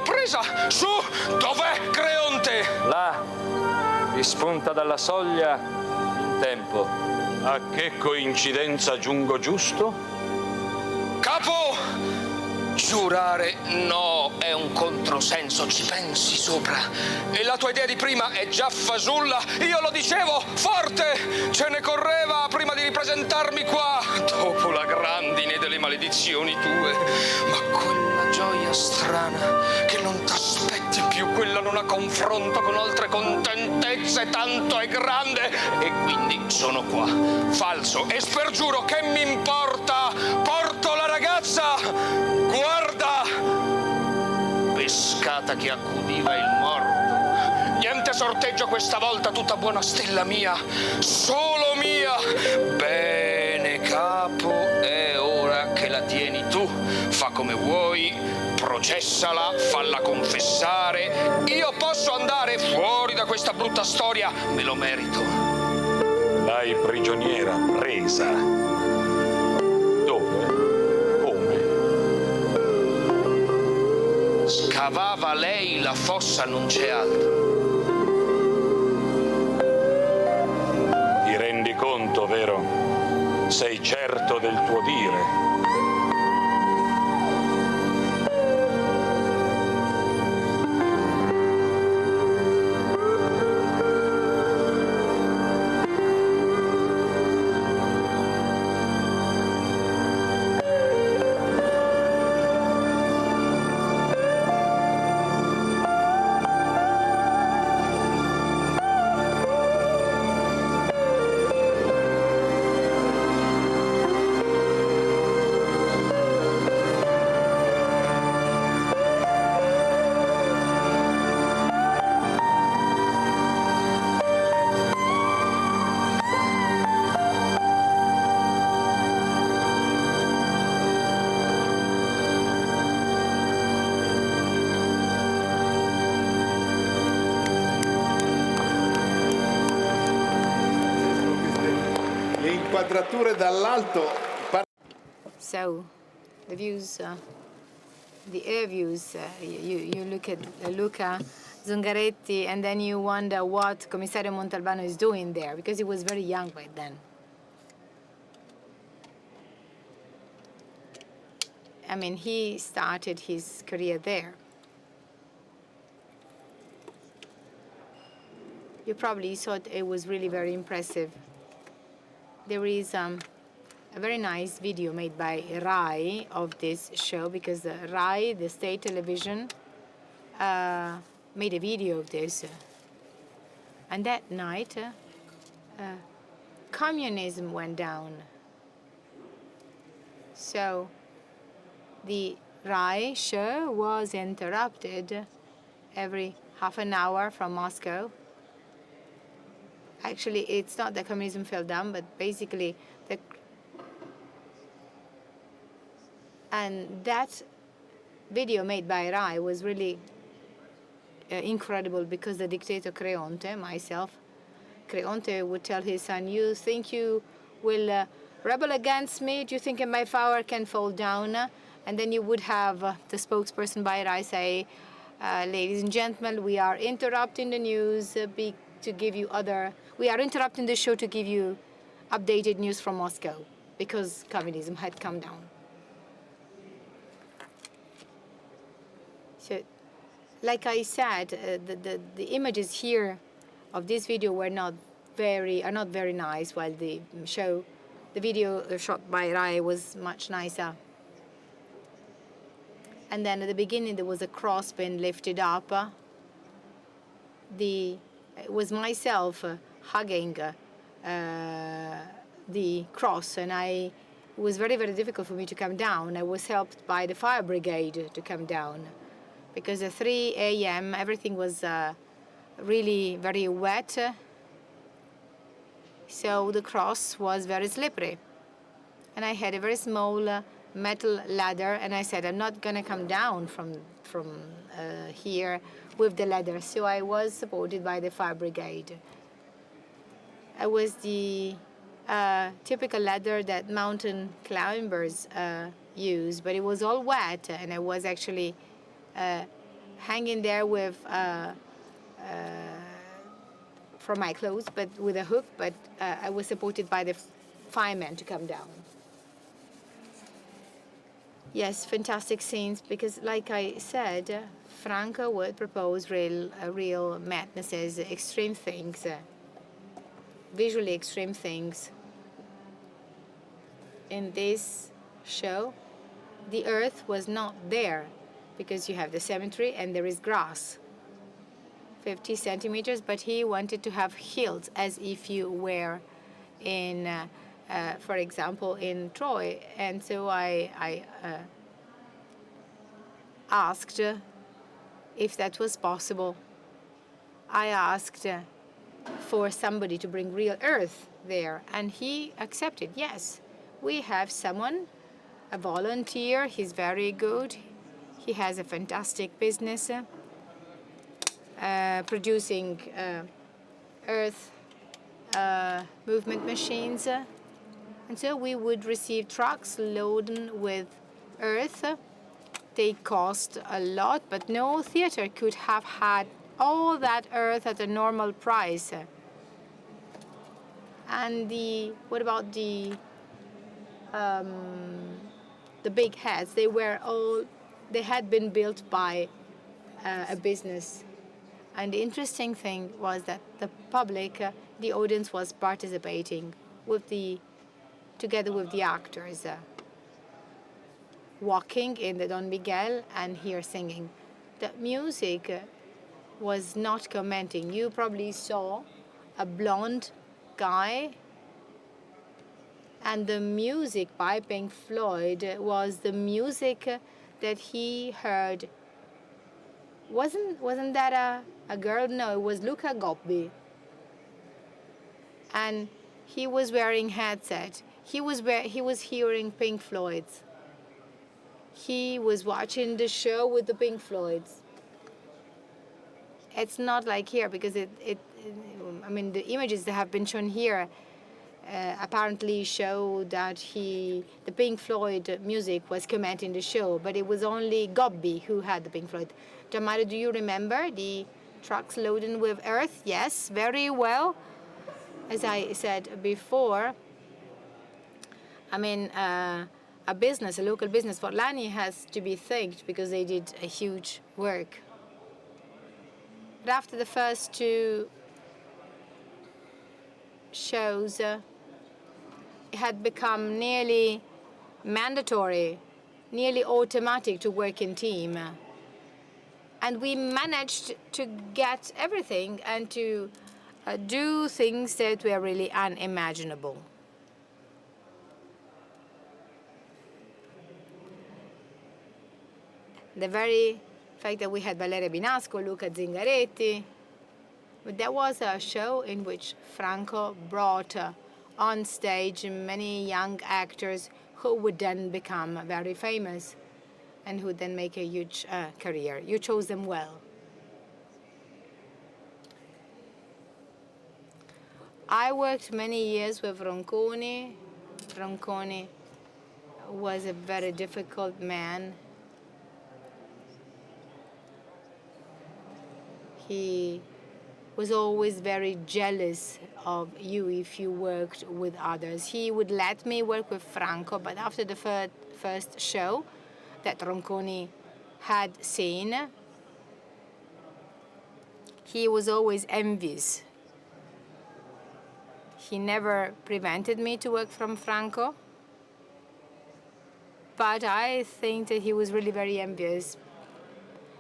Presa su, dov'è Creonte? Là, vi spunta dalla soglia in tempo. A che coincidenza giungo giusto? Capo, giurare no è un controsenso, ci pensi sopra. E la tua idea di prima è già fasulla, io lo dicevo forte, ce ne correva prima di ripresentarmi qua, dopo la grandine delle maledizioni tue. Ma quella gioia strana che non t'aspetti più, quella non ha confronto con altre contentezze, tanto è grande, e quindi sono qua, falso e spergiuro, che mi importa, porto la ragazza, guarda, pescata che accudiva il morto, niente sorteggio questa volta, tutta buona stella mia, solo mia. Bene, capo, è ora che la tieni tu, fa come vuoi, processala, falla confessare, io posso andare fuori da questa brutta storia, me lo merito. L'hai prigioniera presa. Dove? Come? Scavava lei la fossa, non c'è altro. Ti rendi conto, vero? Sei certo del tuo dire? Inquadrature dall'alto. So, the views, the air views, you look at Luca Zungaretti and then you wonder what Commissario Montalbano is doing there, because he was very young by then. I mean, he started his career there. You probably thought it was really very impressive. There is a very nice video made by Rai of this show, because Rai, the state television, made a video of this. And that night, communism went down. So the Rai show was interrupted every half an hour from Moscow. Actually, it's not that communism fell down, but basically and that video made by Rai was really incredible, because the dictator Creonte, Creonte would tell his son, "You think you will rebel against me? Do you think my power can fall down?" And then you would have the spokesperson by Rai say, "Ladies and gentlemen, we are interrupting the news to give you we are interrupting the show to give you updated news from Moscow, because communism had come down." So, like I said, the images here of this video are not very nice, while the video shot by Rai was much nicer. And then at the beginning there was a cross being lifted up. It was myself hugging the cross, and it was very difficult for me to come down. I was helped by the fire brigade to come down, because at 3 a.m. everything was really very wet, so the cross was very slippery. And I had a very small metal ladder, and I said, I'm not going to come down from here with the ladder. So I was supported by the fire brigade. I was the typical ladder that mountain climbers use, but it was all wet, and I was actually hanging there with from my clothes, but with a hook. But I was supported by the firemen to come down. Yes, fantastic scenes, because, like I said, Franco would propose real madnesses, extreme things, visually extreme things. In this show, the earth was not there, because you have the cemetery and there is grass, 50 centimeters, but he wanted to have hills, as if you were in, for example, in Troy. And so I asked if that was possible. I asked for somebody to bring real earth there, and he accepted. Yes, we have someone, a volunteer. He's very good. He has a fantastic business producing earth movement machines. And so we would receive trucks loaded with earth. They cost a lot, but no theater could have had all that earth at a normal price. And what about the big heads? They had been built by a business. And the interesting thing was that the public, the audience, was participating together with the actors, walking in the Don Miguel and here singing. The music was not commenting. You probably saw a blonde guy, and the music by Pink Floyd was the music that he heard. Wasn't that a girl? No, it was Luca Gobbi. And he was wearing headset. He was hearing Pink Floyd's. He was watching the show with the Pink Floyds. It's not like here, because I mean, the images that have been shown here apparently show that the Pink Floyd music was commenting the show, but it was only Gobbi who had the Pink Floyd. Gian Mario, do you remember the trucks loaded with earth? Yes, very well. As I said before, I mean, a business, a local business, Forlani has to be thanked because they did a huge work. But after the first two shows, it had become nearly mandatory, nearly automatic to work in team. And we managed to get everything and to do things that were really unimaginable. The very fact that we had Valeria Binasco, Luca Zingaretti, but there was a show in which Franco brought on stage many young actors who would then become very famous and who would then make a huge career. You chose them well. I worked many years with Ronconi. Ronconi was a very difficult man. He was always very jealous of you if you worked with others. He would let me work with Franco, but after the first show that Ronconi had seen, he was always envious. He never prevented me to work from Franco, but I think that he was really very envious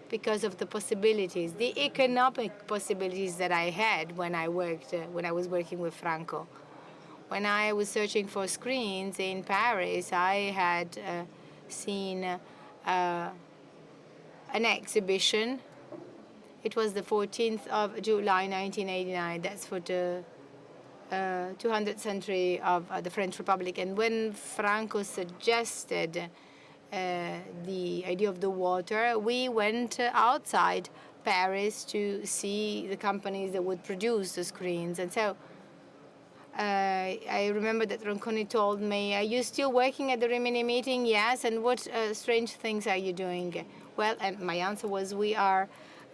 because of the possibilities, the economic possibilities that I had when I was working with Franco. When I was searching for screens in Paris, I had seen an exhibition. It was the 14th of July, 1989. That's for the 200th century of the French Republic. And when Franco suggested the idea of the water, we went outside Paris to see the companies that would produce the screens. And so I remember that Ronconi told me, "Are you still working at the Rimini meeting?" "Yes." "And what strange things are you doing?" Well, and my answer was, "We are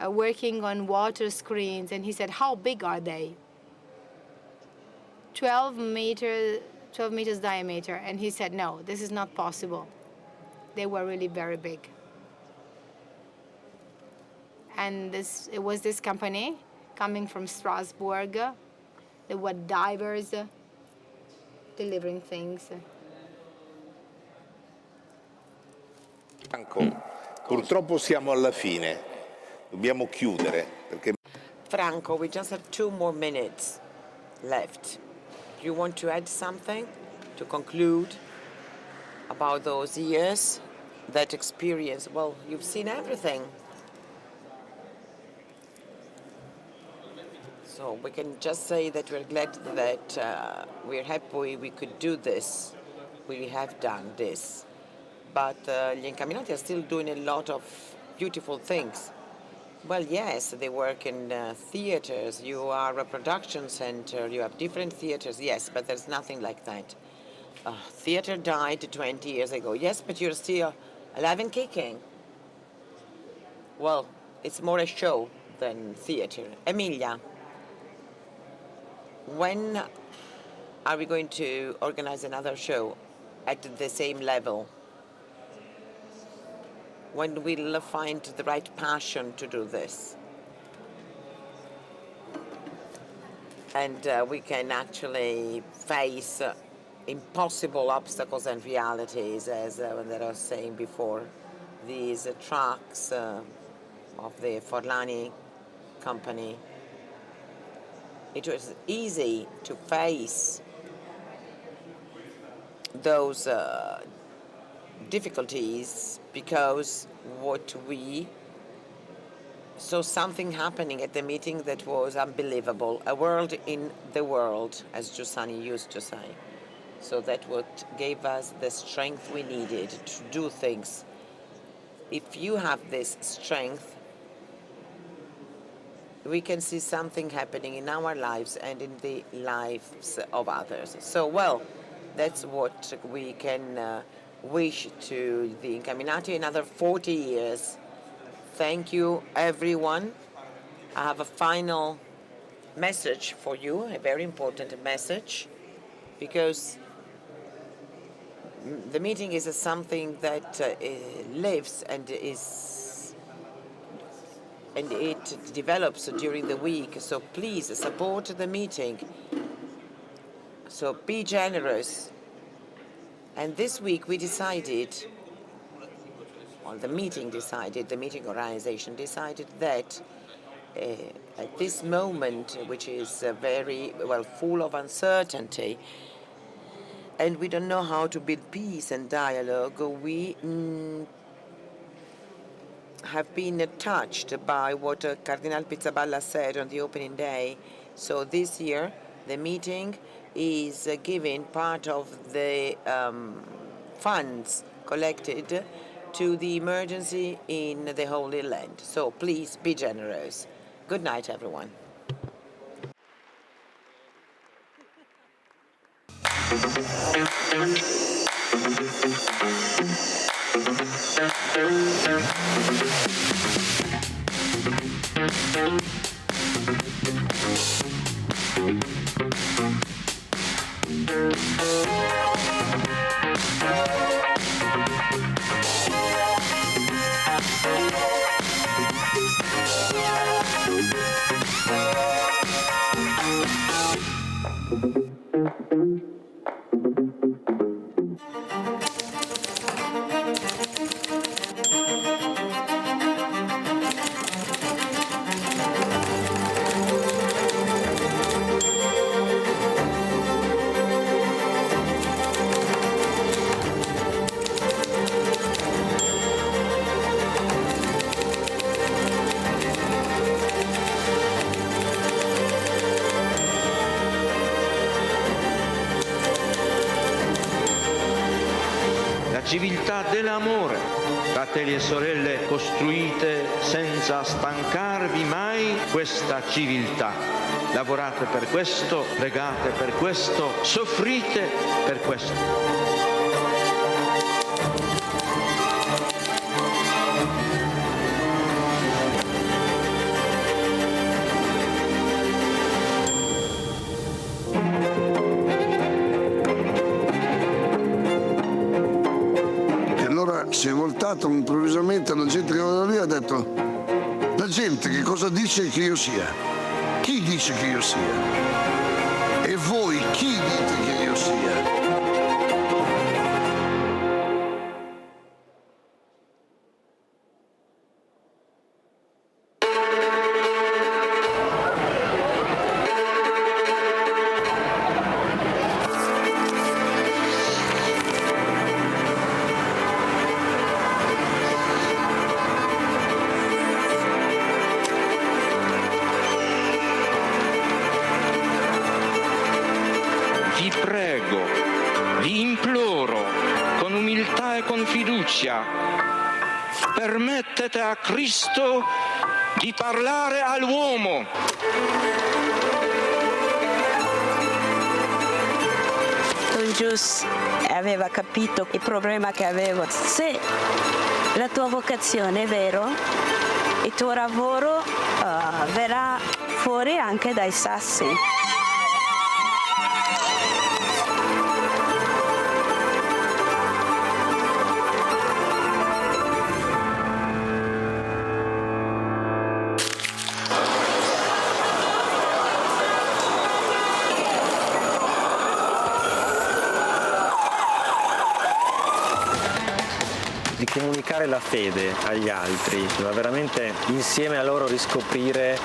working on water screens." And he said, "How big are they?" 12 meters diameter. And he said, "No, this is not possible." They were really very big. And it was this company coming from Strasbourg. They were divers delivering things. Franco, purtroppo siamo alla fine. Dobbiamo chiudere perché Franco, we just have 2 more minutes left. Do you want to add something to conclude about those years, that experience? Well, you've seen everything. So we can just say that we're glad that we're happy we could do this. We have done this. But Gli Incamminati are still doing a lot of beautiful things. Well, yes, they work in theaters. You are a production center. You have different theaters. Yes, but there's nothing like that. Theater died 20 years ago. Yes, but you're still alive and kicking. Well, it's more a show than theater. Emilia, when are we going to organize another show at the same level? When we'll find the right passion to do this? And we can actually face impossible obstacles and realities, as I was saying before. These trucks of the Forlani company. It was easy to face those difficulties because what we saw something happening at the meeting that was unbelievable. A world in the world, as Giussani used to say. So that what gave us the strength we needed to do things. If you have this strength, we can see something happening in our lives and in the lives of others. So, well, that's what we can wish to the Incamminati, another 40 years. Thank you, everyone. I have a final message for you, a very important message, because The meeting is something that lives and it develops during the week. So please support the meeting. So be generous. And this week we decided, well, the meeting organization decided that at this moment, which is very, well, full of uncertainty, and we don't know how to build peace and dialogue, we have been touched by what Cardinal Pizzaballa said on the opening day. So this year, the meeting is giving part of the funds collected to the emergency in the Holy Land. So please be generous. Good night, everyone. Civiltà dell'amore, fratelli e sorelle, costruite senza stancarvi mai questa civiltà. Lavorate per questo, pregate per questo, soffrite per questo. Si è voltato improvvisamente la gente che era lì e ha detto: la gente che cosa dice che io sia? Chi dice che io sia? E voi chi dite che io sia? Permettete a Cristo di parlare all'uomo. Don Giussani aveva capito il problema che avevo. Se la tua vocazione è vero, il tuo lavoro verrà fuori anche dai sassi. Comunicare la fede agli altri, ma veramente insieme a loro riscoprire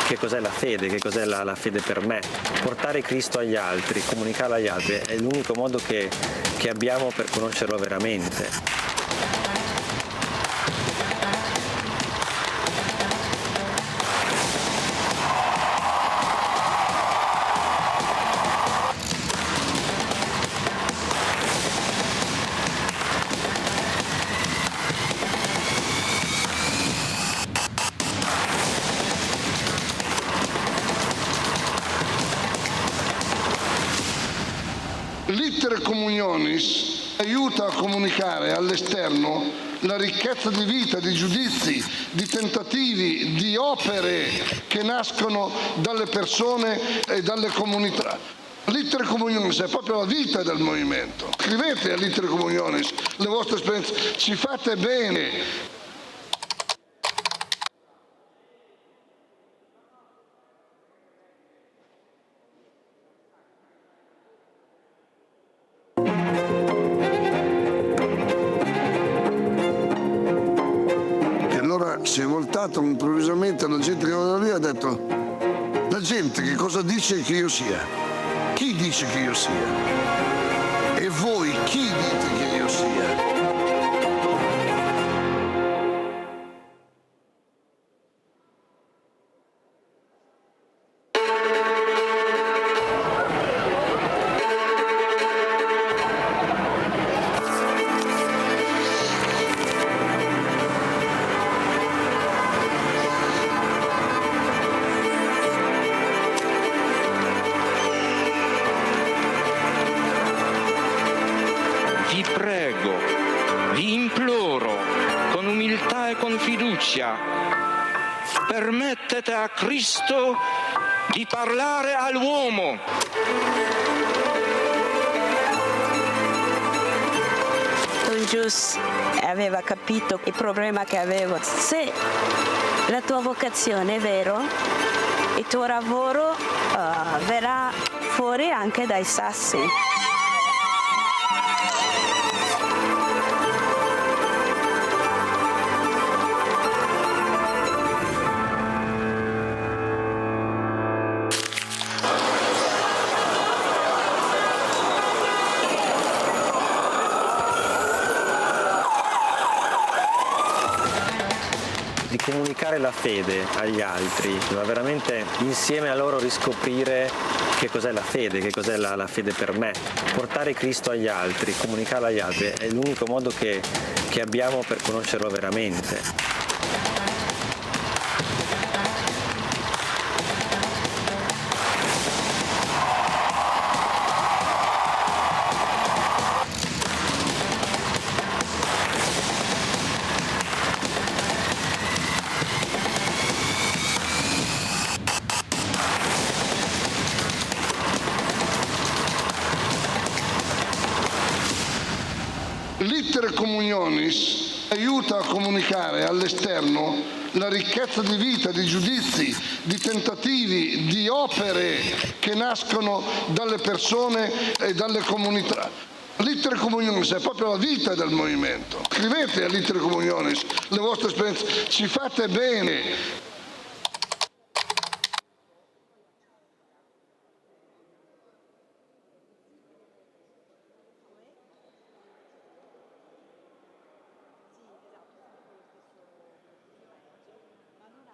che cos'è la fede, che cos'è la fede per me. Portare Cristo agli altri, comunicarlo agli altri è l'unico modo che abbiamo per conoscerlo veramente. L'iter communionis aiuta a comunicare all'esterno la ricchezza di vita, di giudizi, di tentativi, di opere che nascono dalle persone e dalle comunità. L'Iter Communionis è proprio la vita del movimento. Scrivete all'Iter Communionis le vostre esperienze, ci fate bene. E allora si è voltato improvvisamente alla gente che era lì e ha detto: la gente che cosa dice che io sia? Chi dice che io sia? E voi chi dite che io sia? Permettete a Cristo di parlare all'uomo. Don Giussani aveva capito il problema che avevo. Se la tua vocazione è vero, il tuo lavoro verrà fuori anche dai sassi. Di comunicare la fede agli altri, ma veramente insieme a loro riscoprire che cos'è la fede, che cos'è la fede per me. Portare Cristo agli altri, comunicarlo agli altri è l'unico modo che abbiamo per conoscerlo veramente. L'Iter Communionis aiuta a comunicare all'esterno la ricchezza di vita, di giudizi, di tentativi, di opere che nascono dalle persone e dalle comunità. L'Iter Communionis è proprio la vita del movimento. Scrivete all'Iter Communionis le vostre esperienze, ci fate bene.